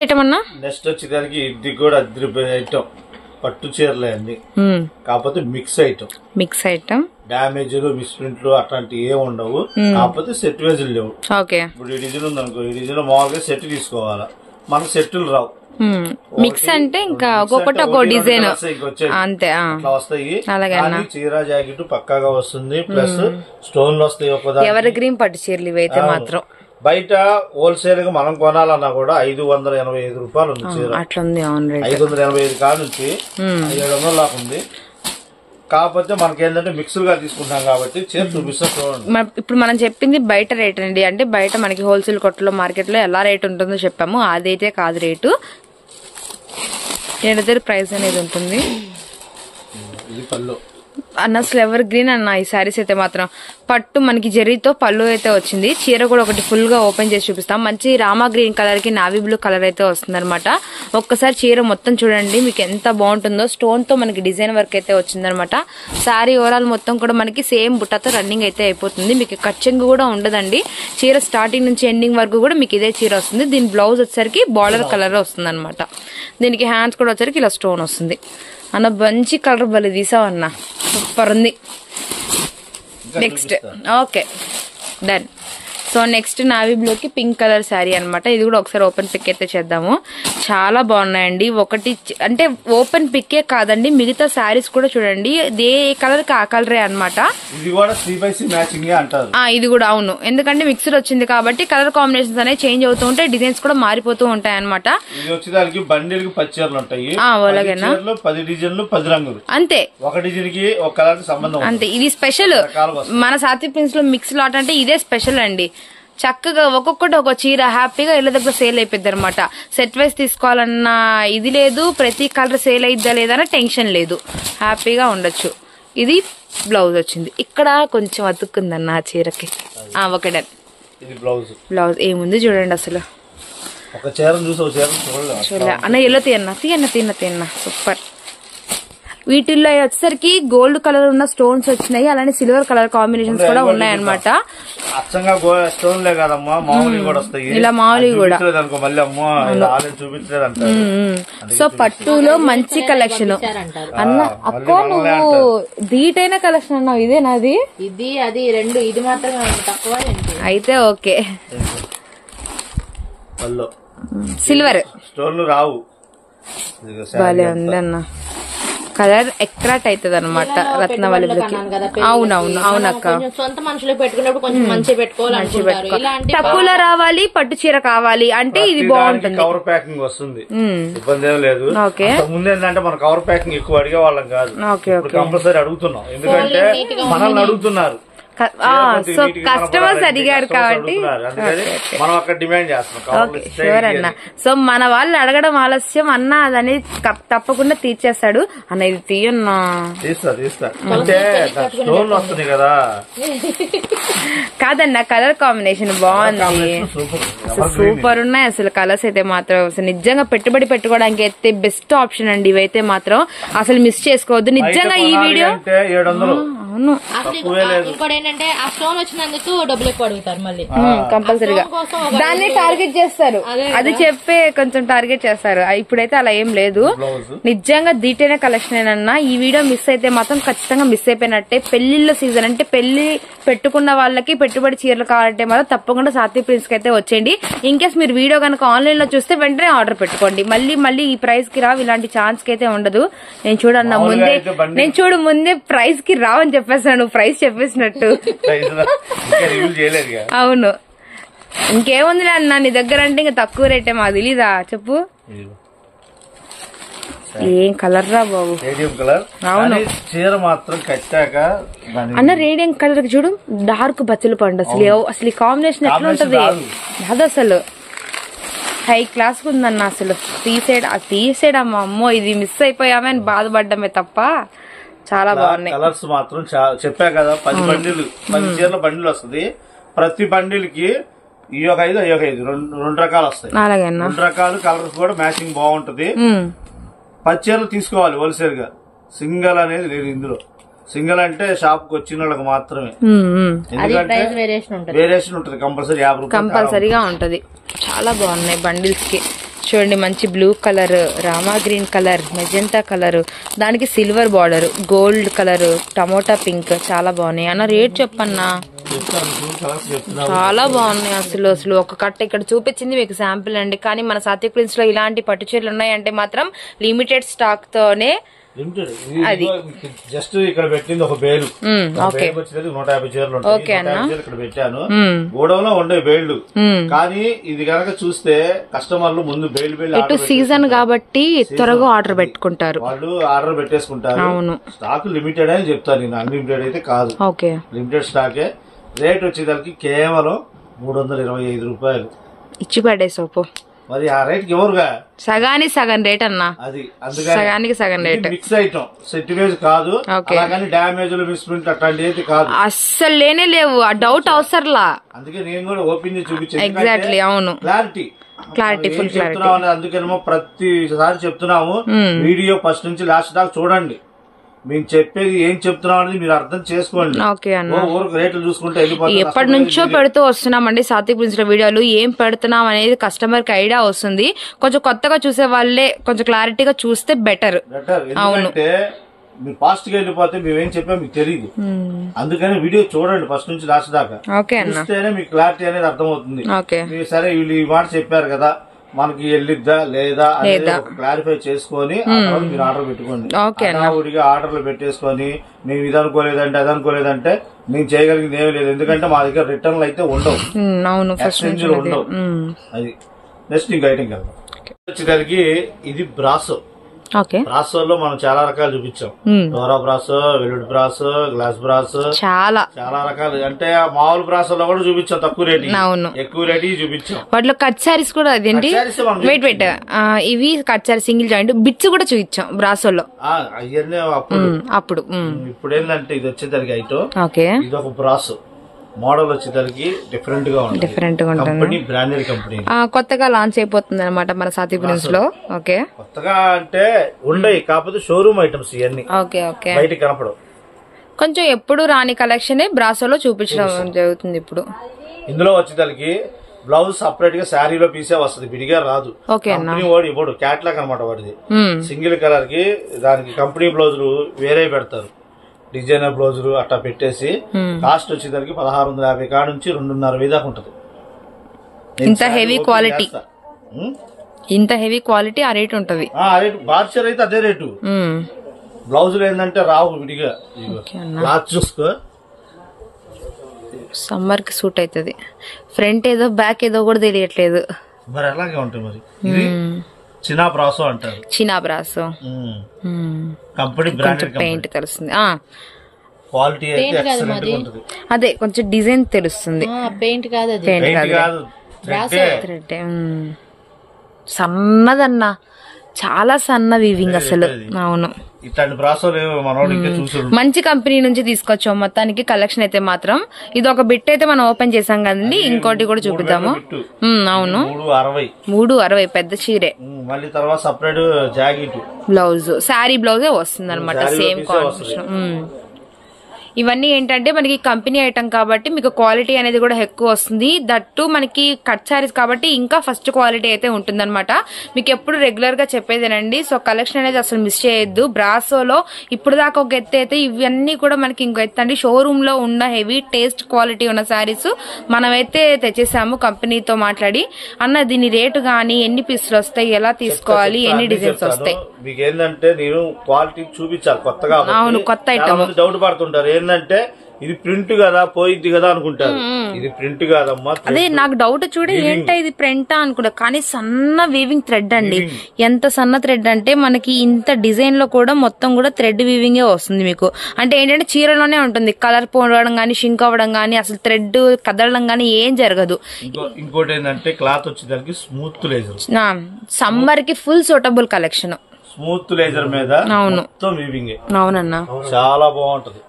ఐటమ్ అన్నా, నెక్స్ట్ వచ్చేదానికి ఇది కూడా ఐటమ్ పట్టు చీరలే అండి, కాకపోతే మిక్స్ ఐటమ్. డ్యామేజ్లు, మిస్ప్రింట్లు అట్లాంటివి ఏమి ఉండవు, కాకపోతే సెట్ వేజులు లేవు. ఇప్పుడు ఈ డిజైన్ ఉందనుకో, ఈ డిజైన్ మామూలుగా సెట్ తీసుకోవాలా, మనకు సెట్లు రావు. మిక్స్ అంటే ఇంకా ఒక్కొక్కటి ఒక్కో డిజైన్ అంతే. వస్తాయి. చీర జాకెట్ పక్కాగా వస్తుంది, ప్లస్ స్టోన్లు వస్తాయి. ఎవర్ గ్రీన్ పట్టు చీరలు ఇవైతే మాత్రం. బయట హోల్సేల్ గా మనం కొనాలన్నా కూడా 585 రూపాయలు ఉంది చీర. అట్లా ఉంది. 585 కాడ నుంచి 700 దాకా ఉంది. కాకపోతే మనకి ఏంటంటే మిక్స్డ్ గా తీసుకుంటాం కాబట్టి చీర చూపిస్తా చూడండి. ఇప్పుడు మనం చెప్పింది బయట రేట్ అండి, అంటే బయట మనకి హోల్సేల్ కొట్టలో మార్కెట్ లో ఎలా రేట్ ఉంటుందో చెప్పాము, అదైతే కాదు రేటు. ఏదైతే ప్రైస్ అనేది ఉంటుంది. ఇది పళ్ళు, అన్న స్లెవర్ గ్రీన్ అన్న ఈ శారీస్ అయితే మాత్రం పట్టు మనకి జరీతో పళ్ళు అయితే వచ్చింది. చీర కూడా ఒకటి ఫుల్ గా ఓపెన్ చేసి చూపిస్తాం. మంచి రామా గ్రీన్ కలర్ కి నావీ బ్లూ కలర్ అయితే వస్తుంది అనమాట. ఒక్కసారి చీర మొత్తం చూడండి మీకు ఎంత బాగుంటుందో. స్టోన్ తో మనకి డిజైన్ వర్క్ అయితే వచ్చిందనమాట. శారీ ఓవరాల్ మొత్తం కూడా మనకి సేమ్ బుట్టతో రన్నింగ్ అయితే అయిపోతుంది. మీకు కచ్చింగ్ కూడా ఉండదండి. చీర స్టార్టింగ్ నుంచి ఎండింగ్ వరకు కూడా మీకు ఇదే చీర వస్తుంది. దీని బ్లౌజ్ వచ్చేసరికి బార్డర్ కలర్ వస్తుంది అనమాట. దీనికి హ్యాండ్స్ కూడా వచ్చేసరికి ఇలా స్టోన్ వస్తుంది అన్న. మంచి కలర్ బలి తీసావన్న, సూపర్ ఉంది. Next okay done. So next navy బ్లూకి పింక్ కలర్ శారీ అనమాట. ఇది కూడా ఒకసారి ఓపెన్ పిక్ అయితే చేద్దాము. చాలా బాగున్నాయండి. ఒకటి అంటే ఓపెన్ పిక్కే కాదండి, మిగతా శారీస్ కూడా చూడండి ఏ కలర్ కి ఆ కలరే అనమాట. ఇది కూడా అవును, ఎందుకంటే మిక్స్డ్ వచ్చింది కాబట్టి కలర్ కాంబినేషన్స్ అనేవి చేంజ్ అవుతూ ఉంటాయి, డిజైన్స్ కూడా మారిపోతూ ఉంటాయి అనమాట. అంతే, అంతే. ఇది స్పెషల్ మన సాత్వి ప్రిన్స్ లో మిక్స్ లాట్ అంటే ఇదే స్పెషల్ అండి. చక్కగా ఒక్కొక్కటి ఒక చీర హ్యాపీగా ఇళ్ళ దగ్గర సేల్ అయిపోద్ది అనమాట. సెట్ వైజ్ తీసుకోవాలన్న ఇది లేదు, ప్రతి కలర్ సేల్ అయిద్దా లేదా అన్న టెన్షన్ లేదు, హ్యాపీగా ఉండొచ్చు. ఇది బ్లౌజ్ వచ్చింది, ఇక్కడ కొంచెం అతుక్కుందన్న ఆ చీరకి. ఒకటే బ్లౌజ్ ఏముంది చూడండి అసలు. చూడలే అన్న, ఎల్లో తీయన్న సూపర్. వీటిల్లో వచ్చేసరికి గోల్డ్ కలర్ ఉన్న స్టోన్స్ వచ్చినాయి, అలానే సిల్వర్ కలర్ కాంబినేషన్స్ కూడా ఉన్నాయి అనమాట. ఇలా మామూలు కూడా. సో పట్టులో మంచి కలెక్షన్ అన్న. అక్క నువ్వు ధీటైన కలెక్షన్ అన్నావు, ఇదే నాది. ఇది అది రెండు, ఇది మాత్రమే తక్కువ అయితే ఓకే. సిల్వర్ స్టోన్లు రావు, భలే ఉందన్న. కలర్ ఎక్రాట్ అవుతుంది అనమాట రత్నవల్లికి. అవునక్క, సొంత మనుషులు పెట్టుకున్నప్పుడు కొంచెం మంచి పెట్టుకోవాలి. తక్కువలో రావాలి, పట్టు చీర కావాలి అంటే ఇది బాగుంటుంది. కవర్ ప్యాకింగ్ వస్తుంది, ఇబ్బంది ఏం లేదు. ముందు ఏంటంటే మన కవర్ ప్యాకింగ్ ఎక్కువ అడిగే వాళ్ళం కాదు, కంపల్సరీ అడుగుతున్నాం. ఎందుకంటే మనల్ని అడుగుతున్నారు, సో కస్టమర్స్ అడిగారు కాబట్టి మనం అక్కడ డిమాండ్ చేస్తున్నాం. ఓకే షూర్ అన్న. సో మన వాళ్ళు అడగడం ఆలస్యం అన్న అదని తప్పకుండా తీర్చేస్తాడు అన్న. ఇది తీయన్నా, తీస్తా అంటే స్టోన్లు వస్తున్నాయి కదా. కాదన్న, కలర్ కాంబినేషన్ బాగుంది, సూపర్ ఉన్నాయి అసలు. కలర్స్ అయితే మాత్రం అసలు నిజంగా పెట్టుబడి పెట్టుకోవడానికి అయితే బెస్ట్ ఆప్షన్ అండి. ఇవైతే మాత్రం అసలు మిస్ చేసుకోవద్దు నిజంగా. ఈ వీడియో అవును, ఇంకోటి ఏంటంటే ఆ స్టోన్ వచ్చినందుకు డబ్బులు ఎక్కువ అడుగుతారు మళ్ళీ కంపల్సరీగా. దాన్ని టార్గెట్ చేస్తారు, అది చెప్పే కొంచెం టార్గెట్ చేస్తారు. ఇప్పుడైతే అలా ఏం లేదు, నిజంగా దీటైన కలెక్షన్ ఏనన్నా. ఈ వీడియో మిస్ అయితే మాత్రం ఖచ్చితంగా మిస్ అయిపోయినట్టే. పెళ్లిళ్ళ సీజన్ అంటే పెళ్లి పెట్టుకున్న వాళ్ళకి పెట్టుబడి చీరలు కావాలంటే మాత్రం తప్పకుండా సాత్వి ప్రిన్స్ కి అయితే వచ్చేయండి. ఇన్ కేస్ మీరు వీడియో కనుక ఆన్లైన్ లో చూస్తే వెంటనే ఆర్డర్ పెట్టుకోండి. మళ్ళీ ఈ ప్రైస్ కి రావు, ఇలాంటి ఛాన్స్ కి అయితే ఉండదు. నేను చూడన్నా ముందే ప్రైస్ కి రావు అని చెప్పేసాను, ప్రైస్ చెప్పేసినట్టు. అవును, ఇంకేముంది అన్న నీ దగ్గర అంటే ఇంకా తక్కువ రేటే, మాకు తెలీదా చెప్పు. ఏం కలర్ రా బాబు, అవును చీర మాత్రం కట్టాక అన్న రేడియం కలర్ చూడు, డార్క్ బచ్చలు పండు. అసలు ఈ కాంబినేషన్ ఎట్లా ఉంటది అది అసలు హై క్లాస్ ఉందన్న. అసలు తీసేయడమ్మా, అమ్మో ఇది మిస్ అయిపోయామని బాధపడ్డమే తప్ప చాలా బాగున్నాయి. కలర్స్ మాత్రం చెప్పా కదా, 10 బండిలు 10 చీరల బండిలు వస్తుంది. ప్రతి బండిల్కి ఈ ఒక 5 ఈ ఒక 5 రెండు రకాలు వస్తాయి. రెండు రకాలు కలర్స్ కూడా మ్యాచింగ్ బాగుంటది. 10 చీరలు తీసుకోవాలి హోల్సేల్ గా, సింగల్ అనేది లేదు ఇందులో. సింగల్ అంటే షాప్ కు వచ్చిన వాళ్ళకి మాత్రమే, ఎందుకంటే వేరియేషన్ ఉంటది కంపల్సరీ 50 రూపాయలు కంపల్సరీగా ఉంటది. చాలా బాగున్నాయి బండిల్స్ కి. చూడండి మంచి blue colour, Rama green colour, magenta colour, దానికి silver border, gold colour, tomato pink, చాలా బాగున్నాయి అన్న. రేట్ చెప్పన్నా, చాలా బాగున్నాయి అసలు. ఒక కట్ట ఇక్కడ చూపించింది మీకు శాంపిల్ అండి, కానీ మన సాత్వి ప్రిన్స్ లో ఇలాంటి పట్టు చీరలు ఉన్నాయంటే మాత్రం లిమిటెడ్ స్టాక్ తోనే. అది జస్ట్ ఇక్కడ పెట్టింది ఒక బేలు, 150 చీరలు ఇక్కడ పెట్టాను. గోడౌన్లో ఉండే బేళ్లు, కానీ ఇది కనుక చూస్తే కస్టమర్లు ముందు బేలు సీజన్ కాబట్టి త్వరగా ఆర్డర్ పెట్టుకుంటారు, వాళ్ళు ఆర్డర్ పెట్టేసుకుంటారు. స్టాక్ లిమిటెడ్ అని చెప్తాను నేను, అన్లిమిటెడ్ అయితే కాదు, లిమిటెడ్ స్టాకే. రేట్ వచ్చేదానికి కేవలం 325 రూపాయలు ఇచ్చి పడే సోపు. మరి ఆ రేట్ కి ఎవరుగా సగానికి సగం రేట్ అన్నా, అది సగానికి సగం రేట్. మిక్స్ ఐటమ్ సెట్టివేజ్ కాదు, అలాగని డ్యామేజ్ మిస్ప్రింట్ అట్లాంటి ఏది కాదు, అస్సలు లేనే లేవు. ఆ డౌట్ అవసరంలా. అందుకే నేను కూడా ఓపెన్ చేసి చూపించాను. ఎగ్జాక్ట్లీ, అవును, క్లారిటీ ఫుల్ క్లారిటీ. అందుకేమో ప్రతిసారి చెప్తున్నాము, వీడియో ఫస్ట్ నుంచి లాస్ట్ దాకా చూడండి. మేము చెప్పేది ఏం చెప్తున్నాం అనేది మీరు అర్థం చేసుకోండి. ఓకే అన్న, రేట్లు చూసుకుంటే ఎప్పటి నుంచో పెడుతూ వస్తున్నామండి సాత్విక్ ప్రిన్స్ లో వీడియోలు. ఏం పెడుతున్నాం అనేది కస్టమర్ కి ఐడియా వస్తుంది. కొంచెం కొత్తగా చూసే వాళ్ళే కొంచెం క్లారిటీగా చూస్తే బెటర్. ఎందుకంటే మీరు ఫాస్ట్ గా వెళ్ళిపోతే మేమేం చెప్పా మీకు తెలియదు. అందుకని వీడియో చూడండి ఫస్ట్ నుంచి లాస్ట్ దాకా. చూస్తేనే మీకు క్లారిటీ అనేది అర్థమవుతుంది. మీరు సరే వీళ్ళు ఈ మాట చెప్పారు కదా, మనకి వెళ్ళిద్దా లేదా అనేది క్లారిఫై చేసుకొని మీరు ఆర్డర్ పెట్టుకోండి. హడావుడిగా ఆర్డర్లు పెట్టేసుకొని మేము ఇది అనుకోలేదంటే అది అనుకోలేదంటే మేము చేయగలిగింది ఏమీ లేదు. ఎందుకంటే మా దగ్గర రిటర్న్లు అయితే ఉండవు, ఎక్స్చేంజ్ ఉండవు. అది నెక్స్ట్ ఇంక ఐటమ్ కదా వచ్చేసరికి ఇది బ్రాసో. బ్రాసోలో మనం చాలా రకాలు చూపించాం. Dora brasso, velvet brasso, glass brasso, చాలా రకాలు. అంటే మామూలు బ్రాసోలో కూడా చూపించాం, తక్కువ రేట్, ఎక్కువ రేట్ చూపించాం. వాటిలో కట్ సారీస్ కూడా అదేంటి వెయిట్ ఇవి cut sorry single joint bits కూడా చూపించాం బ్రాసోలో. అవన్నీ అప్పుడు ఇప్పుడు ఏంటంటే ఇది వచ్చేసరికి ఐటమ్ ఇది ఒక బ్రాసో మోడల్ వచ్చేసరికి డిఫరెంట్ గా ఉంటుంది. బ్రాండెడ్ కంపెనీ కొత్తగా లాంచ్ అయిపోతుంది అనమాట మన సాత్విక్ ప్రిన్స్ లో. ఓకే, కొత్తగా అంటే ఉండయి, కాకపోతే షోరూమ్ ఐటమ్స్ ఇవన్నీ బయటికి కనపడవు. కొంచెం ఎప్పుడు రాని కలెక్షన్ బ్రాసోలో చూపించడం జరుగుతుంది ఇప్పుడు. ఇందులో వచ్చేసరికి బ్లౌజ్ సపరేట్ గా శారీలో పీసే వస్తుంది, విడిగా రాదు. కంపెనీ వాడు ఇవ్వడు, క్యాట్లాగ్ అనమాట వాడిది. సింగిల్ కలర్ కి దానికి కంపెనీ బ్లౌజులు వేరే పెడతారు, డిజైనర్ బ్లౌజులు అట్లా పెట్టేసి కాస్ట్ వచ్చేసరికి 1650 కాడ నుంచి 2500 దాకా ఉంటది. ఇంత హెవీ క్వాలిటీ, ఇంత హెవీ క్వాలిటీ ఆ రేట్ ఉంటది. బార్చర్ అయితే అదే రేటు. బ్లౌజులు ఏంటంటే రావు విడిగా. క్లాత్ చూసుకో, సమ్మర్ కి సూట్ అవుతుంది. ఫ్రంట్ ఏదో బ్యాక్ ఏదో కూడా తెలియట్లేదు. మరి అలాగే ఉంటాయి. మరి ఇది చినా బ్రాసో అంటారు. చినా బ్రాసో కంపెనీ బ్రాండెడ్ పెయింట్ తెలుస్తుంది. క్వాలిటీ అయితే ఎక్సలెంట్ గా ఉంటుంది. అదే కొంచెం డిజైన్ తెలుస్తుంది. పెయింట్ కాదు, పెయింట్ కాదు, థ్రెడ్. సన్నదన్నా, చాలా సన్న వీవింగ్ అసలు. అవును, ఇట్లాంటి బ్రాసోలు మనోడు ఇంకా చూసాడు. మంచి కంపెనీ నుంచి తీసుకొచ్చాం మొత్తానికి కలెక్షన్ అయితే మాత్రం. ఇది ఒక బిట్ అయితే మనం ఓపెన్ చేసాం కదండి, ఇంకోటి కూడా చూపిద్దాము. అవును, 360 పెద్ద చీరే. మళ్ళీ తర్వాత సపరేట్ జాకెట్ బ్లౌజ్, శారీ బ్లౌజే వస్తుంది అనమాట, సేమ్ కాంబినేషన్. ఇవన్నీ ఏంటంటే మనకి కంపెనీ ఐటమ్ కాబట్టి మీకు క్వాలిటీ అనేది కూడా ఎక్కువ వస్తుంది. దట్టు మనకి కట్ సారీస్ కాబట్టి ఇంకా ఫస్ట్ క్వాలిటీ అయితే ఉంటుంది అనమాట. మీకు ఎప్పుడు రెగ్యులర్ గా చెప్పేదేనండి. సో కలెక్షన్ అనేది అసలు మిస్ చేయొద్దు. బ్రాసోలో ఇప్పుడు దాకా ఒక ఎత్తు అయితే ఇవన్నీ కూడా మనకి ఇంకో ఎత్తు అండి. షోరూమ్ లో ఉన్న హెవీ టేస్ట్ క్వాలిటీ ఉన్న సారీస్ మనమైతే తెచ్చేసాము కంపెనీతో మాట్లాడి. అన్న దీని రేటు గానీ, ఎన్ని పీసులు వస్తాయి, ఎలా తీసుకోవాలి, ఎన్ని డిజైన్స్ వస్తాయి, మీకు ఏంటంటే నేను క్వాలిటీ చూపించాలి కొత్తగా. అవును, కొత్త ఐటమ్. డౌట్ పడుతుంటారు ఏంటంటే ఇది ప్రింట్ కదా పోయిద్ది కదా అనుకుంటారు. ఇది ప్రింట్ కాదమ్మా. అదే నాకు డౌట్, చూడే ఏంటో ఇది ప్రింటా అనుకుంటా, కానీ సన్న వీవింగ్ థ్రెడ్ అండి. ఎంత సన్న థ్రెడ్ అంటే మనకి ఇంత డిజైన్ లో కూడా మొత్తం కూడా థ్రెడ్ వీవింగే వస్తుంది మీకు. అంటే ఏంటంటే చీరలోనే ఉంటుంది, కలర్ పోవడం గానీ, షింక్ అవ్వడం గానీ, అసలు థ్రెడ్ కదలడం గానీ ఏం జరగదు. ఇంకోటి ఏంటంటే క్లాత్ వచ్చేసరికి స్మూత్ లేజర్, సమ్మర్ కి full suitable collection. Smooth laser మీద మొత్తం వీవింగ్. అవునన్నా, చాలా బాగుంటది.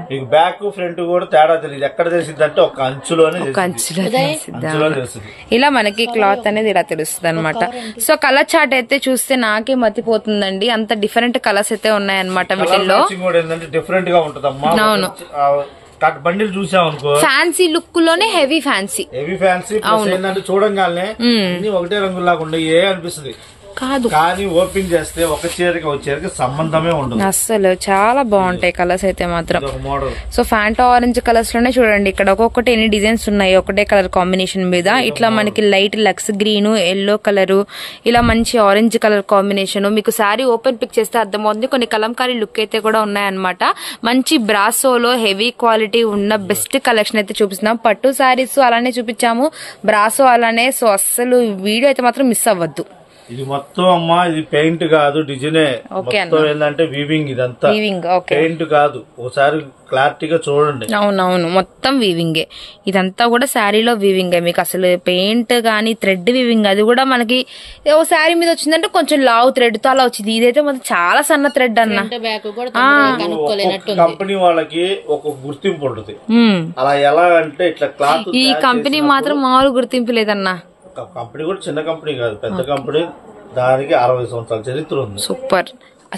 మీకు బ్యాక్ ఫ్రంట్ కూడా తేడా తెలియదు. ఎక్కడ తెలిసింది అంటే ఒక అంచులోనే తెలుస్తుంది. ఇలా మనకి క్లాత్ అనేది ఇలా తెలుస్తుంది అనమాట. సో కలర్ చార్ట్ అయితే చూస్తే నాకే మతిపోతుందండి, అంత డిఫరెంట్ కలర్స్ అయితే ఉన్నాయన్నమాట వీటిల్లో. డిఫరెంట్ గా ఉంటుంది. అవును, బండిల్ చూసామనుకో ఫ్యాన్సీ లుక్ లోనే హెవీ ఫ్యాన్సీ. ఏంటంటే చూడంగానే ఒకటే రంగులాగా ఉండే అనిపిస్తుంది కాదు, కానీ ఓపెన్ చేస్తే ఒక చీరకి ఒక చీరకి సంబంధమే ఉండదు అసలు. చాలా బాగుంటాయి కలర్స్ అయితే మాత్రం. సో ఫ్యాంటా ఆరెంజ్ కలర్స్ లోనే చూడండి, ఇక్కడ ఒక్కొక్కటి ఎన్ని డిజైన్స్ ఉన్నాయి ఒకటే కలర్ కాంబినేషన్ మీద. ఇట్లా మనకి లైట్ లక్స్ గ్రీన్, ఎల్లో కలర్, ఇలా మంచి ఆరెంజ్ కలర్ కాంబినేషన్. మీకు శారీ ఓపెన్ పిక్ చేస్తే అర్థమవుతుంది. కొన్ని కలంకారీ లుక్ అయితే కూడా ఉన్నాయన్నమాట. మంచి బ్రాసోలో హెవీ క్వాలిటీ ఉన్న బెస్ట్ కలెక్షన్ అయితే చూపిస్తున్నాం. పట్టు శారీస్ అలానే చూపించాము, బ్రాసో అలానే. సో అస్సలు వీడియో అయితే మాత్రం మిస్ అవ్వద్దు. ఇది మొత్తం అమ్మా, ఇది పెయింట్ కాదు, డిజైనే. మొత్తం ఏంటంటే వీవింగ్, ఇదంతా పెయింట్ కాదు. ఒకసారి క్లారిటీగా చూడండి. అవునవును, మొత్తం వీవింగే. ఇదంతా కూడా శారీలో వీవింగే. మీకు అసలు పెయింట్ గానీ థ్రెడ్ వీవింగ్, అది కూడా మనకి ఓ శారీ మీద వచ్చిందంటే కొంచెం లావు థ్రెడ్ తో అలా వచ్చింది. ఇదైతే మొత్తం చాలా సన్న థ్రెడ్ అన్న. కంపెనీ వాళ్ళకి ఒక గుర్తింపు ఉంటుంది. అలా ఎలా అంటే ఇట్లా క్లాత్. ఈ కంపెనీ మాత్రం మామూలు గుర్తింపు లేదన్నా. కంపెనీ కూడా చిన్న కంపెనీ కాదు, పెద్ద కంపెనీ. దానికి 60 సంవత్సరాల చరిత్ర ఉంది. సూపర్.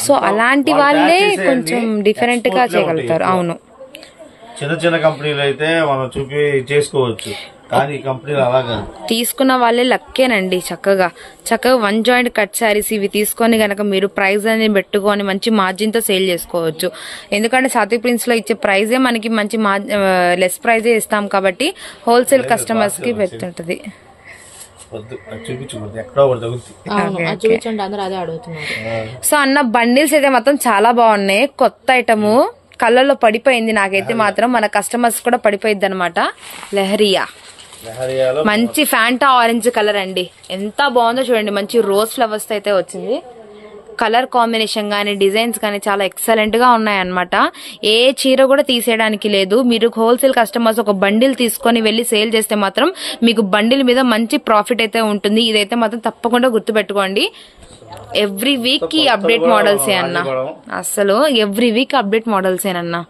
సో అలాంటి వాళ్ళే కొంచెం డిఫరెంట్ గా చేయగలుగుతారు. అవును, చిన్న చిన్న కంపెనీలు అయితే మనం చూపి చేసుకోవచ్చు, కానీ ఈ కంపెనీలు అలాగా. తీసుకున్న వాళ్ళే లక్కేనండి. చక్కగా 1 జాయింట్ కట్ శారీస్ ఇవి తీసుకొని గనక మీరు ప్రైస్ అనేది పెట్టుకొని మంచి మార్జిన్ తో సేల్ చేసుకోవచ్చు. ఎందుకంటే సాత్విక్ ప్రిన్స్ లో ఇచ్చే ప్రైజే మనకి మంచి లెస్ ప్రైజే ఇస్తాం కాబట్టి హోల్సేల్ కస్టమర్స్ కి పెడుతుంటది. సో అన్న బండిల్స్ అయితే మొత్తం చాలా బాగున్నాయి. కొత్త ఐటము కలర్ లో పడిపోయింది. నాకైతే మాత్రం మన కస్టమర్స్ కూడా పడిపోయింది అనమాట. లెహరియా మంచి ఫ్యాంటా ఆరెంజ్ కలర్ అండి. ఎంత బాగుందో చూడండి. మంచి రోజ్ ఫ్లవర్స్ అయితే వచ్చింది. కలర్ కాంబినేషన్ గానీ డిజైన్స్ గానీ చాలా ఎక్సలెంట్ గా ఉన్నాయన్నమాట. ఏ చీర కూడా తీసేయడానికి లేదు. మీరు హోల్సేల్ కస్టమర్స్ ఒక బండిల్ తీసుకొని వెళ్లి సేల్ చేస్తే మాత్రం మీకు బండిల్ మీద మంచి ప్రాఫిట్ అయితే ఉంటుంది. ఇదైతే మాత్రం తప్పకుండా గుర్తుపెట్టుకోండి. ఎవ్రీ వీక్ కి అప్డేట్ మోడల్సే అన్న. అసలు ఎవ్రీ వీక్ అప్డేట్ మోడల్సేనన్నా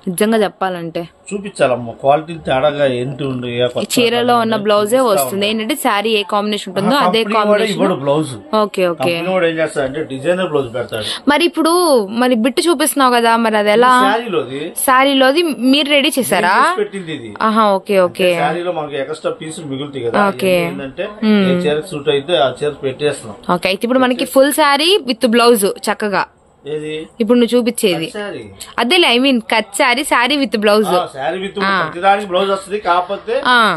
నిజంగా చెప్పాలంటే. చూపించాలమ్మా క్వాలిటీ తేడాగా ఏంటి ఉంది. చీరలో ఉన్న బ్లౌజే వస్తుంది. ఏంటంటే శారీ ఏ కాంబినేషన్ ఉంటుందో అదే కాంబినేషన్ బ్లౌజ్. Okay okay. ఏం చేస్తాడంటే డిజైనర్ బ్లౌజ్ పెడతాడు. మరి ఇప్పుడు బిట్టు చూపిస్తున్నావు కదా, మరి అది ఎలా? శారీలోది మీరు రెడీ చేశారా? ఆహా, ఓకే ఓకే. శారీలో మనకి ఎక్స్ట్రా పీసులు మిగులుతాయి కదా, ఏంటంటే ఏ చీర సూట్ అయితే ఆ చీర పెట్టేస్తాం. ఓకే, అయితే ఇప్పుడు మనకి ఫుల్ శారీ విత్ బ్లౌజ్ చక్కగా. ఇప్పుడు నువ్వు చూపించేది అదే, I mean cut sari, sari with blouse. Blouse వస్తుంది, కాకపోతే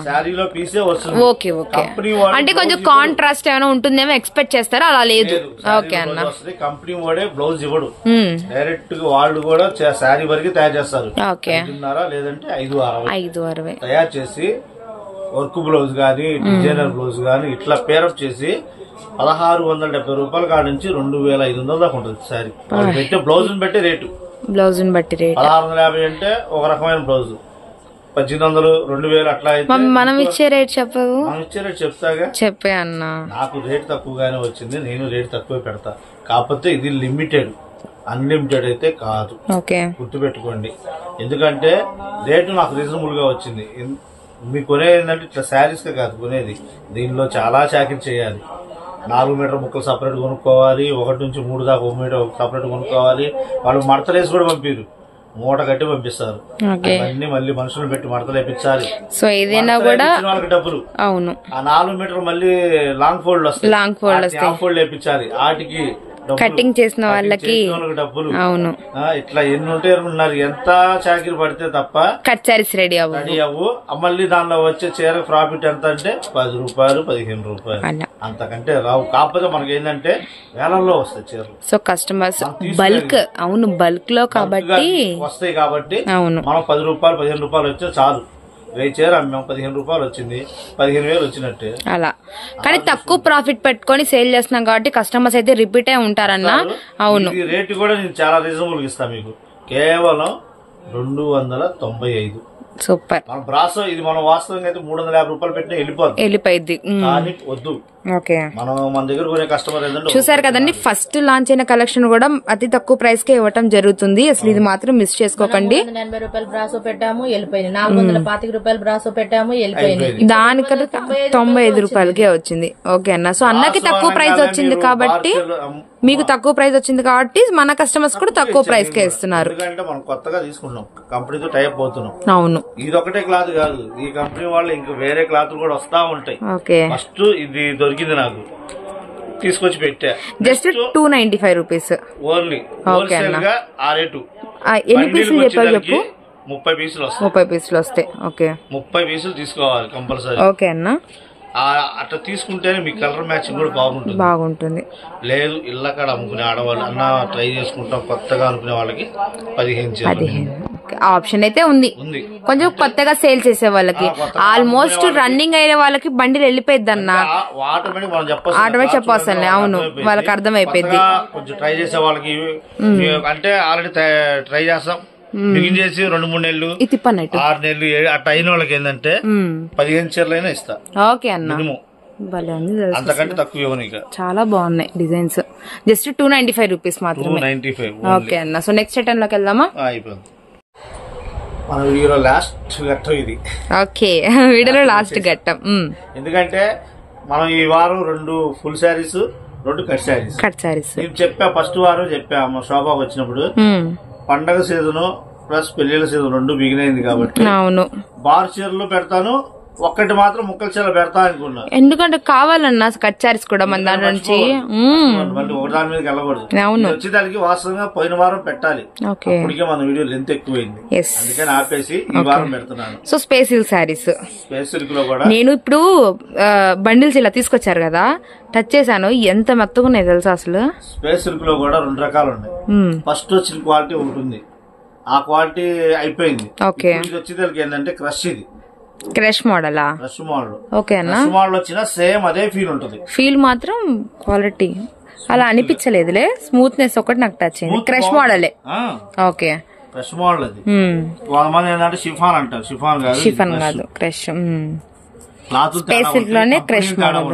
శారీలో పీసే వస్తుంది. Okay okay. అంటే కొంచెం కాంట్రాస్ట్ ఏమైనా ఉంటుందేమో ఎక్స్పెక్ట్ చేస్తారా? అలా లేదు. ఓకే అన్న. కంపెనీ వాడే బ్లౌజ్ ఇవ్వడు, డైరెక్ట్ గా వాళ్ళు కూడా శారీ వరకు తయారు చేస్తారు. ఓకే, లేదంటే 560 తయారు చేసి వర్క్ బ్లౌజ్ గానీ డిజైనర్ బ్లౌజ్ గానీ ఇట్లా పేరప్ చేసి 1670 రూపాయల కాడ నుంచి 2500 దాకా ఉంటుంది శారీ. పెట్టే బ్లౌజ్ బట్టి రేటు. 1650 అంటే ఒక రకమైన బ్లౌజ్, 1800, 2000 అట్లా అయితే. మనం ఇచ్చే రేట్ చెప్పవు? మనం ఇచ్చే రేట్ చెప్తాగా. చెప్పే అన్న. నాకు రేట్ తక్కువగానే వచ్చింది, నేను రేట్ తక్కువ పెడతా. కాకపోతే ఇది లిమిటెడ్, అన్లిమిటెడ్ అయితే కాదు. గుర్తుపెట్టుకోండి. ఎందుకంటే రేటు నాకు రీజనబుల్ గా వచ్చింది. మీకు కొనేది ఏంటంటే ఇట్లా శారీస్ గా కాదు కొనేది, దీనిలో చాలా చాకిరీ చేయాలి. 4 మీటర్ ముక్కలు సపరేట్ కొనుక్కోవాలి, 1 నుంచి 3 దాకా 1 మీటర్ సపరేట్ కొనుక్కోవాలి. వాళ్ళు మడతలేసి కూడా పంపిరు, మూట కట్టి పంపిస్తారు. అన్ని మళ్ళీ మనుషులు పెట్టి మడతలు వేయించాలి. సో ఏదైనా కూడా వాళ్ళకి డబ్బులు. అవును. ఆ 4 మీటర్లు మళ్ళీ లాంగ్ ఫోల్డ్ వస్తాయి, హాఫ్ ఫోల్డ్ వేయించాలి. వాటికి కటింగ్ చేసిన వాళ్ళకి డబ్బులు. అవును. ఇట్లా ఎన్ని ఉంటే ఉన్నారు, ఎంత చాకిరి పడితే తప్ప కట్ సారీస్ రెడీ అవ్వు. మళ్ళీ దానిలో వచ్చే చీర ప్రాఫిట్ ఎంత అంటే 10 రూపాయలు 15 రూపాయలు, అంతకంటే రావు. కాకపోతే మనకి ఏంటంటే వేలల్లో వస్తాయి చీరలు. సో కస్టమర్స్ బల్క్, అవును బల్క్ లో కాబట్టి వస్తాయి. కాబట్టి అవును, మనం 10 రూపాయలు 15 రూపాయలు వచ్చే చాలు. 1000 చీర అమ్మాం, 15 రూపాయలు వచ్చింది, 15,000 వచ్చినట్టే. అలా కానీ తక్కువ ప్రాఫిట్ పెట్టుకొని సేల్ చేస్తున్నాం కాబట్టి కస్టమర్స్ అయితే రిపీట్ అయి ఉంటారన్నా. అవును. రేటు కూడా నేను చాలా రీజనబుల్ ఇస్తా మీకు, కేవలం 295. సూపర్. మన బ్రాసో ఇది మనం వాస్తవంగా అయితే 350 రూపాయలు పెట్టినా వెళ్ళిపోయింది. కానీ వద్దు. ఓకే, మనం మన దగ్గర కొనే కస్టమర్ ఏంటంటే చూసారు కదండి, ఫస్ట్ లాంచ్ అయిన కలెక్షన్ కూడా అతి తక్కువ ప్రైస్ కే ఇవ్వటం జరుగుతుంది. అసలు ఇది మాత్రం మిస్ చేసుకోకండి. 380 రూపాయలు బ్రాసో పెట్టాము, వెళ్ళిపోయింది. 425 రూపాయలు బ్రాసో పెట్టాము, వెళ్ళిపోయింది. దానికన్నా 95 రూపాయలకే వచ్చింది. ఓకే అన్న. సో అన్నకి తక్కువ ప్రైస్ వచ్చింది కాబట్టి, మీకు తక్కువ ప్రైస్ వచ్చింది కాబట్టి మన కస్టమర్స్ కూడా తక్కువ ప్రైస్ కే ఇస్తున్నారు. ఎందుకంటే మనం కొత్తగా తీసుకుంటున్నాం, కంపెనీతో టైప్ అవుతున్నాం. అవును. ఇది ఒకటే క్లాత్ కాదు, ఈ కంపెనీ వాళ్ళు ఇంకా వేరే క్లాత్ కూడా వస్తా ఉంటాయి. ఓకే, ఫస్ట్ ఇది దొరికింది నాకు, తీసుకొచ్చి పెట్టా. Just 295 rupees only. హోల్సేల్ గా ఆ రేటు. ఎన్ని పీసులు చెప్పారు చెప్పు? 30 పీసులు వస్తాయి. 30 పీసులు వస్తాయి. ఓకే, 30 పీసులు తీసుకోవాలి కంపల్సరీ. ఓకే అన్న. అట్లా తీసుకుంటేనే మీ కలర్ మ్యాచింగ్ కూడా బాగుంటుంది. లేదు ఇళ్ళ కాడ అమ్ముకునే ఆడవాళ్ళు అన్న ట్రై చేసుకుంటాం కొత్తగా అనుకునే వాళ్ళకి 15. ఓకే ఆప్షన్ అయితే ఉంది కొంచెం కొత్తగా సేల్ చేసే వాళ్ళకి. ఆల్మోస్ట్ రన్నింగ్ అయిన వాళ్ళకి బండిలు వెళ్ళిపోయింది అన్న, ఆటోమేటిక్ చెప్పొస్తాను. అవును వాళ్ళకి అర్థం అయిపోయింది. కొంచెం ట్రై చేసే వాళ్ళకి అంటే ఆల్రెడీ ట్రై చేస్తాం బిగిన్ చేసి 2-3 నెలలు 6 నెలలు అట్లా అయిన వాళ్ళకి ఏంటంటే 15 చీరలైనా ఇస్తా. ఓకే అన్న అంతకంటే తక్కువ ఇవ్వను. ఇక చాలా బాగున్నాయి డిజైన్స్. జస్ట్ 295 రూపీస్ మాత్రమే. 295. ఓకే అన్న. సో నెక్స్ట్ ఐటమ్ లోకి వెళ్దామా? అయిపోయింది. మన వీడియోలో లాస్ట్ ఘట్టం ఇది. ఓకే వీడియోలో లాస్ట్ ఘట్టం. ఎందుకంటే మనం ఈ వారం 2 ఫుల్ శారీస్ 2 కట్ శారీస్ నేను చెప్పా. ఫస్ట్ వారం చెప్పా షోభాకి వచ్చినప్పుడు పండగ సీజన్ ప్లస్ పెళ్లిళ్ళ సీజన్ 2 బిగిన్ అయింది కాబట్టి అవును బార్ చీరలు పెడతాను, ఒక్కటి మాత్రం ముక్కల చీరలు పెడతా అనుకున్నా. ఎందుకంటే కావాలన్నా కట్ శారీస్ కూడా మన దాని నుంచి ఒకటి దాని మీద వెళ్ళకూడదు. వచ్చేదానికి వాస్తవంగా పోయిన వారం పెట్టాలి, ఇప్పటికే మన వీడియో లెంత్ ఎక్కువైంది, అందుకని ఆపేసి ఈ వారం పెడుతున్నాను. So space silk saris, space silk లో కూడా నేను ఇప్పుడు బండిల్స్ ఇలా తీసుకొచ్చారు కదా టచ్ చేశాను, ఎంత మెత్తగా ఉన్నాయి తెలుసా అసలు. స్పేస్ సిల్క్ లో కూడా 2 రకాలు ఉన్నాయి. ఫస్ట్ వచ్చిన క్వాలిటీ ఉంటుంది, ఆ క్వాలిటీ అయిపోయింది. వచ్చేదానికి ఏంటంటే క్రష్, ఇది క్రష్ మోడలా? Crush model. ఓకే అన్న. క్రష్ మోడల్ వచ్చినా సేమ్ అదే ఫీల్ ఉంటుంది. ఫీల్ మాత్రం క్వాలిటీ అలా అనిపించలేదులే, స్మూత్నెస్ ఒకటి నాకు టచ్ అయింది. క్రష్ మోడలే. ఓకే క్రష్ మోడల్ అది. కొంతమంది ఏంటంటే షిఫాన్ అంటారు, షిఫాన్ కాదు క్రష్. స్పేస్ సిల్క్ లోనే క్రష్ మోడల్.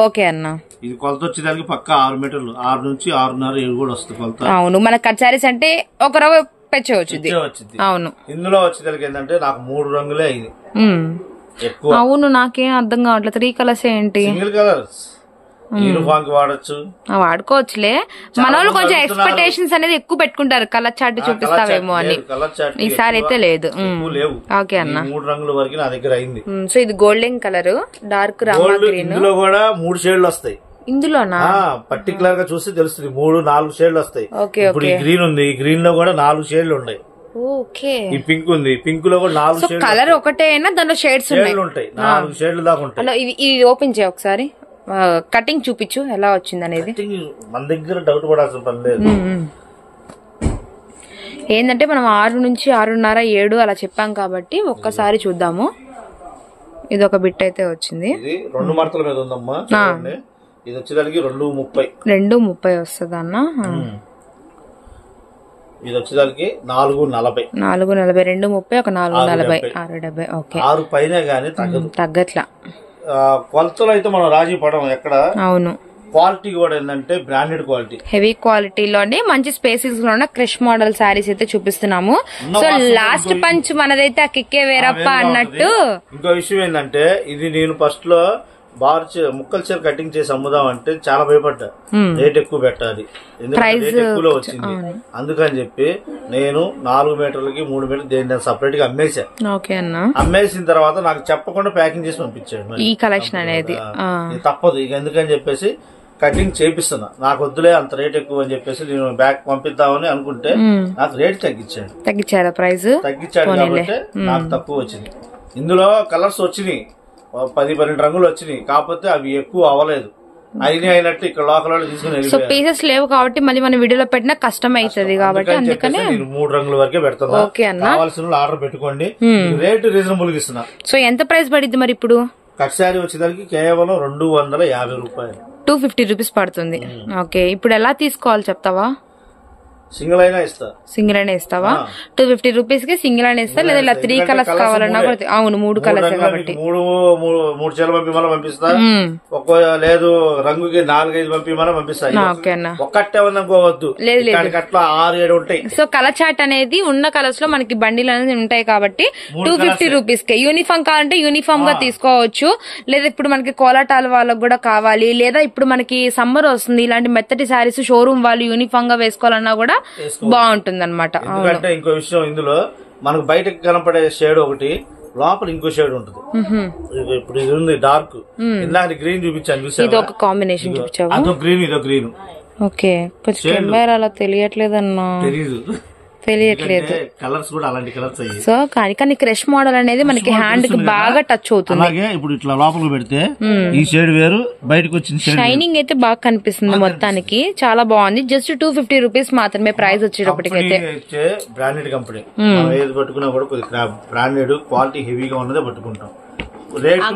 ఓకే అన్న. ఇది కొలత వచ్చేదానికి పక్కా 6 మీటర్లు, 6 నుంచి 6.5 7 కూడా వస్తుంది కొలత. అవును మన కట్ శారీస్ అంటే ఒక రవ్వ వచ్చింది. అవును ఇందులో వచ్చేదానికి ఏంటంటే నాకు 3 రంగులే అయింది. అవును నాకేం అర్థం కావట్లేదు 3 కలర్స్ ఏంటి? సింగిల్ కలర్స్ యూనిఫామ్ కి వాడచ్చు, వాడుకోవచ్చులే. మన వాళ్ళు కొంచెం ఎక్స్పెక్టేషన్స్ అనేది ఎక్కువ పెట్టుకుంటారు, కలర్ చార్ట్ చూపిస్తావేమో అని. ఈసారి అయితే లేదు. ఓకే అన్న. 3 రంగుల వరకు నా దగ్గర అయింది. సో ఇది golden colour, dark Rama green. ఇందులో కూడా 3 షేడ్లు వస్తాయి. ఇందులోనా? పర్టికులర్ గా చూస్తే తెలుస్తుంది, 3-4 షేడ్లు వస్తాయి. ఇప్పుడు ఈ గ్రీన్ ఉంది, ఈ గ్రీన్ లో కూడా 4 షేడ్లు ఉన్నాయి. ఓకే. ఈ పింక్ ఉంది, పింక్ లో కూడా 4 షేడ్లు. కలర్ ఒకటేనా దాంట్లో షేడ్స్ ఉంటాయి? 4 షేడ్లు దాకా ఉంటాయి. ఇది ఓపెన్ చేయ ఒకసారి, కటింగ్ చూపించు ఎలా వచ్చింది అనేది. మన దగ్గర డౌట్ పడాల్సిన పని లేదు. ఏంటంటే మనం 6 నుంచి 6.5 7 అలా చెప్పాం కాబట్టి ఒక్కసారి చూద్దాము. ఇది ఒక బిట్ అయితే వచ్చింది. ఇది 2 మడతల మీద ఉందమ్మా, ఇది వచ్చేదానికి 2.30. 2.30 వస్తుంది అన్న. ఇది వచ్చేదానికి 4.40. 4.40, 2.30, ఒక 4.40, 6.70. ఓకే 6 పైన గానీ తగ్గట్లా. కొలతలో అయితే మనం రాజీ పడం ఎక్కడ. అవును క్వాలిటీ కూడా ఏంటంటే బ్రాండెడ్ క్వాలిటీ, హెవీ క్వాలిటీలోనే మంచి స్పేసెస్ లో క్రష్ మోడల్ శారీస్ అయితే చూపిస్తున్నాము. సో లాస్ట్ పంచ్ మనదైతే ఆ కిక్కే వేరప్ప అన్నట్టు. ఇంకో విషయం ఏంటంటే ఇది నేను ఫస్ట్ లో ముక్కల చీర కటింగ్ చేసి అమ్ముదాం అంటే చాలా భయపడ్డా, రేట్ ఎక్కువ పెట్టాలి, ఎందుకంటే రేట్ ఎక్కువలో వచ్చింది. అందుకని చెప్పి నేను 4 మీటర్లకి 3 మీటర్లు దేని సపరేట్ గా అమ్మేసా. అమ్మేసిన తర్వాత నాకు చెప్పకుండా ప్యాకింగ్ చేసి పంపించాడు ఈ కలెక్షన్ అనేది. తప్పదు ఇక, ఎందుకని చెప్పేసి కటింగ్ చేపిస్తున్నా. నాకు వద్దులే అంత రేట్ ఎక్కువ అని చెప్పేసి నేను బ్యాక్ పంపిద్దామని అనుకుంటే నాకు రేట్ తగ్గించాడు ప్రైస్ కాబట్టి నాకు తక్కువ వచ్చింది. ఇందులో కలర్స్ వచ్చినాయి, 10-12 రంగులు వచ్చినాయి, కాకపోతే అవి ఎక్కువ అవ్వలేదు. అయినట్టు ఇక్కడ లోకల్ తీసుకుని. సో పీసెస్ లేవు కాబట్టి మళ్ళీ మన వీడియోలో పెట్టినా కష్టం అవుతుంది కాబట్టి అందుకనే నేను 3 రంగుల వరకే పెడతాను. కావాల్సిన ఆర్డర్ పెట్టుకోండి, రేట్ రీజనబుల్ గా ఇస్తున్నా. సో ఎంత ప్రైస్ పడింది మరి ఇప్పుడు? కట్ శారీ వచ్చేదానికి కేవలం 250 రూపాయలు, 250 రూపీస్ పడుతుంది. ఓకే ఇప్పుడు ఎలా తీసుకోవాలి చెప్తావా? సింగిల్ అయినా ఇస్తా. సింగిల్ అయినా ఇస్తావా? 250 రూపీస్ కి సింగిల్ అయినా ఇస్తా, లేదా ఇలా 3 కలర్స్ కావాలన్నా కూడా. అవును 3 కలర్స్ కాబట్టి 3 చీరలు పంపిమని పంపిస్తా, లేదు రంగుకి 4-5 పంపిమని పంపిస్తా. ఒక్కటే ఉందనుకోవద్దు, లేదు అట్లా 6-7 ఉంటాయి. సో కలర్ చార్ట్ అనేది ఉన్న కలర్స్ లో మనకి బండిలు అనేది ఉంటాయి కాబట్టి 250 రూపీస్ కి. యూనిఫామ్ కావాలంటే యూనిఫామ్ గా తీసుకోవచ్చు, లేదా ఇప్పుడు మనకి కోలాటాల వాళ్ళకి కూడా కావాలి, లేదా ఇప్పుడు మనకి సమ్మర్ వస్తుంది, ఇలాంటి మెత్తటి శారీస్ షోరూమ్ వాళ్ళు యూనిఫామ్ గా వేసుకోవాలన్నా కూడా బాగుంటుంది అనమాట. ఎందుకంటే ఇంకో విషయం, ఇందులో మనకు బయటకు కనపడే షేడ్ ఒకటి, లోపల ఇంకో షేడ్ ఉంటుంది. ఇప్పుడు ఇది ఉంది డార్క్, ఇందాక గ్రీన్ చూపించాను చూసాను, ఇది ఒక కాంబినేషన్ చూపించావు, అదో గ్రీన్ ఇదో గ్రీన్. ఓకే కొంచెం కెమెరా అలా తెలియట్లేదన్నా, తెలీదు. తెలియట్లేదు. కలర్స్ కూడా అలాంటి కలర్స్ అయ్యాయి. సో కానీ క్రష్ మోడల్ అనేది మనకి హ్యాండ్ కి బాగా టచ్ అవుతుంది. అలాగే ఇప్పుడు ఇట్లా లోపలికి పెడితే ఈ షేడ్ వేరు, బయటకు వచ్చిన షేడ్ షైనింగ్ అయితే బాగా కనిపిస్తుంది. మొత్తానికి చాలా బాగుంది. జస్ట్ 250 రూపీస్ మాత్రమే ప్రైస్ వచ్చేటప్పటికైతే. బ్రాండెడ్ కంపెనీ ఏది పట్టుకున్నా కూడా కొద్దిగా బ్రాండెడ్ క్వాలిటీ హెవీగా ఉన్నదే పట్టుకుంటాం.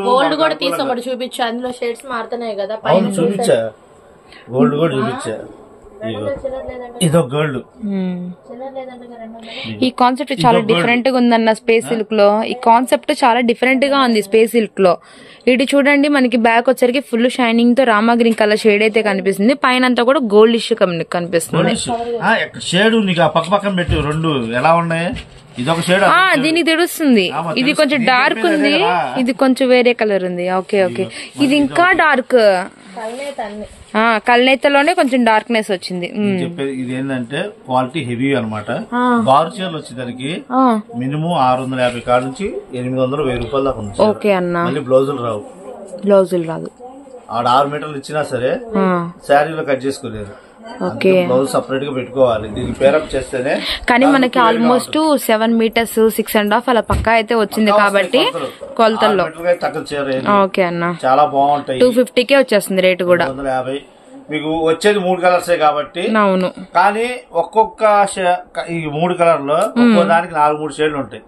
గోల్డ్ కూడా తీసి ఒకటి చూపించా, అందులో షేడ్స్ మారుతున్నాయి కదా. అవును చూపించా, గోల్డ్ కూడా చూపించా. ఇదో గోల్డ్. ఈ కాన్సెప్ట్ చాలా డిఫరెంట్ గా ఉందన్న స్పేస్ సిల్క్ లో. ఈ కాన్సెప్ట్ చాలా డిఫరెంట్ గా ఉంది స్పేస్ సిల్క్ లో. ఇటు చూడండి మనకి బ్యాక్ వచ్చరికి ఫుల్ షైనింగ్ తో రామా గ్రీన్ కలర్ షేడ్ అయితే కనిపిస్తుంది. పైన అంతా కూడా గోల్డ్ ఇష్యూ కనిపిస్తుంది. షేడ్ నీకు ఆ పక్క పక్కన పెట్టి రెండు ఎలా ఉన్నాయి. ఇదొక షేడ్ దీనికి తెలుస్తుంది. ఇది కొంచెం డార్క్ ఉంది, ఇది కొంచెం వేరే కలర్ ఉంది. ఓకే ఓకే, ఇది ఇంకా డార్క్. కల్నేతలోనే కొంచెం డార్క్నెస్ వచ్చింది. చెప్పేది ఇది ఏంటంటే క్వాలిటీ హెవీ అనమాట. బారు చీరలు వచ్చేదానికి మినిమం 650 కాడ నుంచి 800 1000 రూపాయల దాకా ఉంది. ఓకే అన్న. మళ్ళీ బ్లౌజులు రావు. బ్లౌజులు రాదు. ఆడ 6 మీటర్లు ఇచ్చినా సరే శారీలో కట్ చేసుకోలేదు. బ్లౌజ్ సపరేట్ గా పెట్టుకోవాలి. దీనికి పేరప్ చేస్తేనే. కానీ మనకి ఆల్మోస్ట్ 7 మీటర్స్ 6.5 అలా పక్కా అయితే వచ్చింది కాబట్టి కొలతల్లో. ఓకే అన్న, చాలా బాగుంటాయి. 250కే వచ్చేస్తుంది రేటు కూడా. 250. మీకు వచ్చేది 3 కలర్సే కాబట్టి. అవును. కానీ ఒక్కొక్క ఈ 3 కలర్ లో ఒక్కో దానికి 4-3 షేడ్లు ఉంటాయి.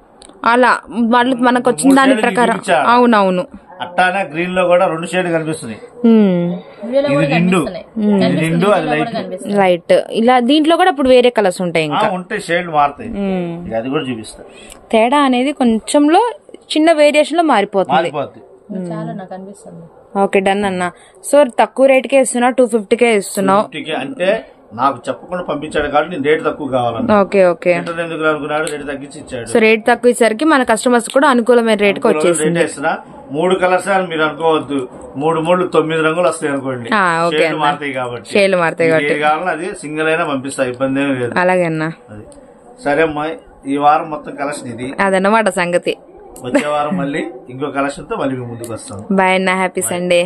అలా వాళ్ళు మనకు వచ్చిన దాని ప్రకారం. అవునవును. అట్టానే గ్రీన్ లో కూడా 2 షేడ్లు కనిపిస్తున్నాయి. ఇది నిండు, అది లైట్. ఇలా దీంట్లో కూడా ఇప్పుడు వేరే కలర్స్ ఉంటాయి, ఇంకా ఉంటాయి, షేడ్లు మారుతాయి. అది కూడా చూపిస్తా. తేడా అనేది కొంచెంలో చిన్న వేరియేషన్ లో మారిపోతుంది. ఓకే డన్ అన్న. సో తక్కువ రేట్ కే ఇస్తున్నావు, 250కే ఇస్తున్నావు అంటే నాకు చెప్పకుండా పంపించాడు కాబట్టి నేను రేట్ తక్కువ కావాలన్నా. Okay okay. ఎందుకు అనుకున్నాడు, రేట్ తగ్గించి ఇచ్చాడు. సో రేట్ తక్కువ ఇచ్చరికి మన కస్టమర్స్ కూడా అనుకూలమైన రేట్ కి వచ్చేసింది. 3 కలర్స్ అని మీరు అనుకోవద్దు. 3 3 9 రంగులు వస్తాయి అనుకోండి. మారుతాయి కాబట్టి షేడ్లు మారుతాయి కాబట్టి ఏది కావాలన్నా అది సింగిల్ అయినా పంపిస్తా, ఇబ్బంది ఏమి లేదు. అలాగే అన్న. సరే అమ్మా, ఈ వారం మొత్తం కలెక్షన్ ఇది. అదన్నమాట సంగతి. వచ్చే వారం మళ్ళీ ఇంకో కలెక్షన్ తో మళ్ళీ ముందుకు వస్తాం. బాయ్ అన్న, హ్యాపీ సండే.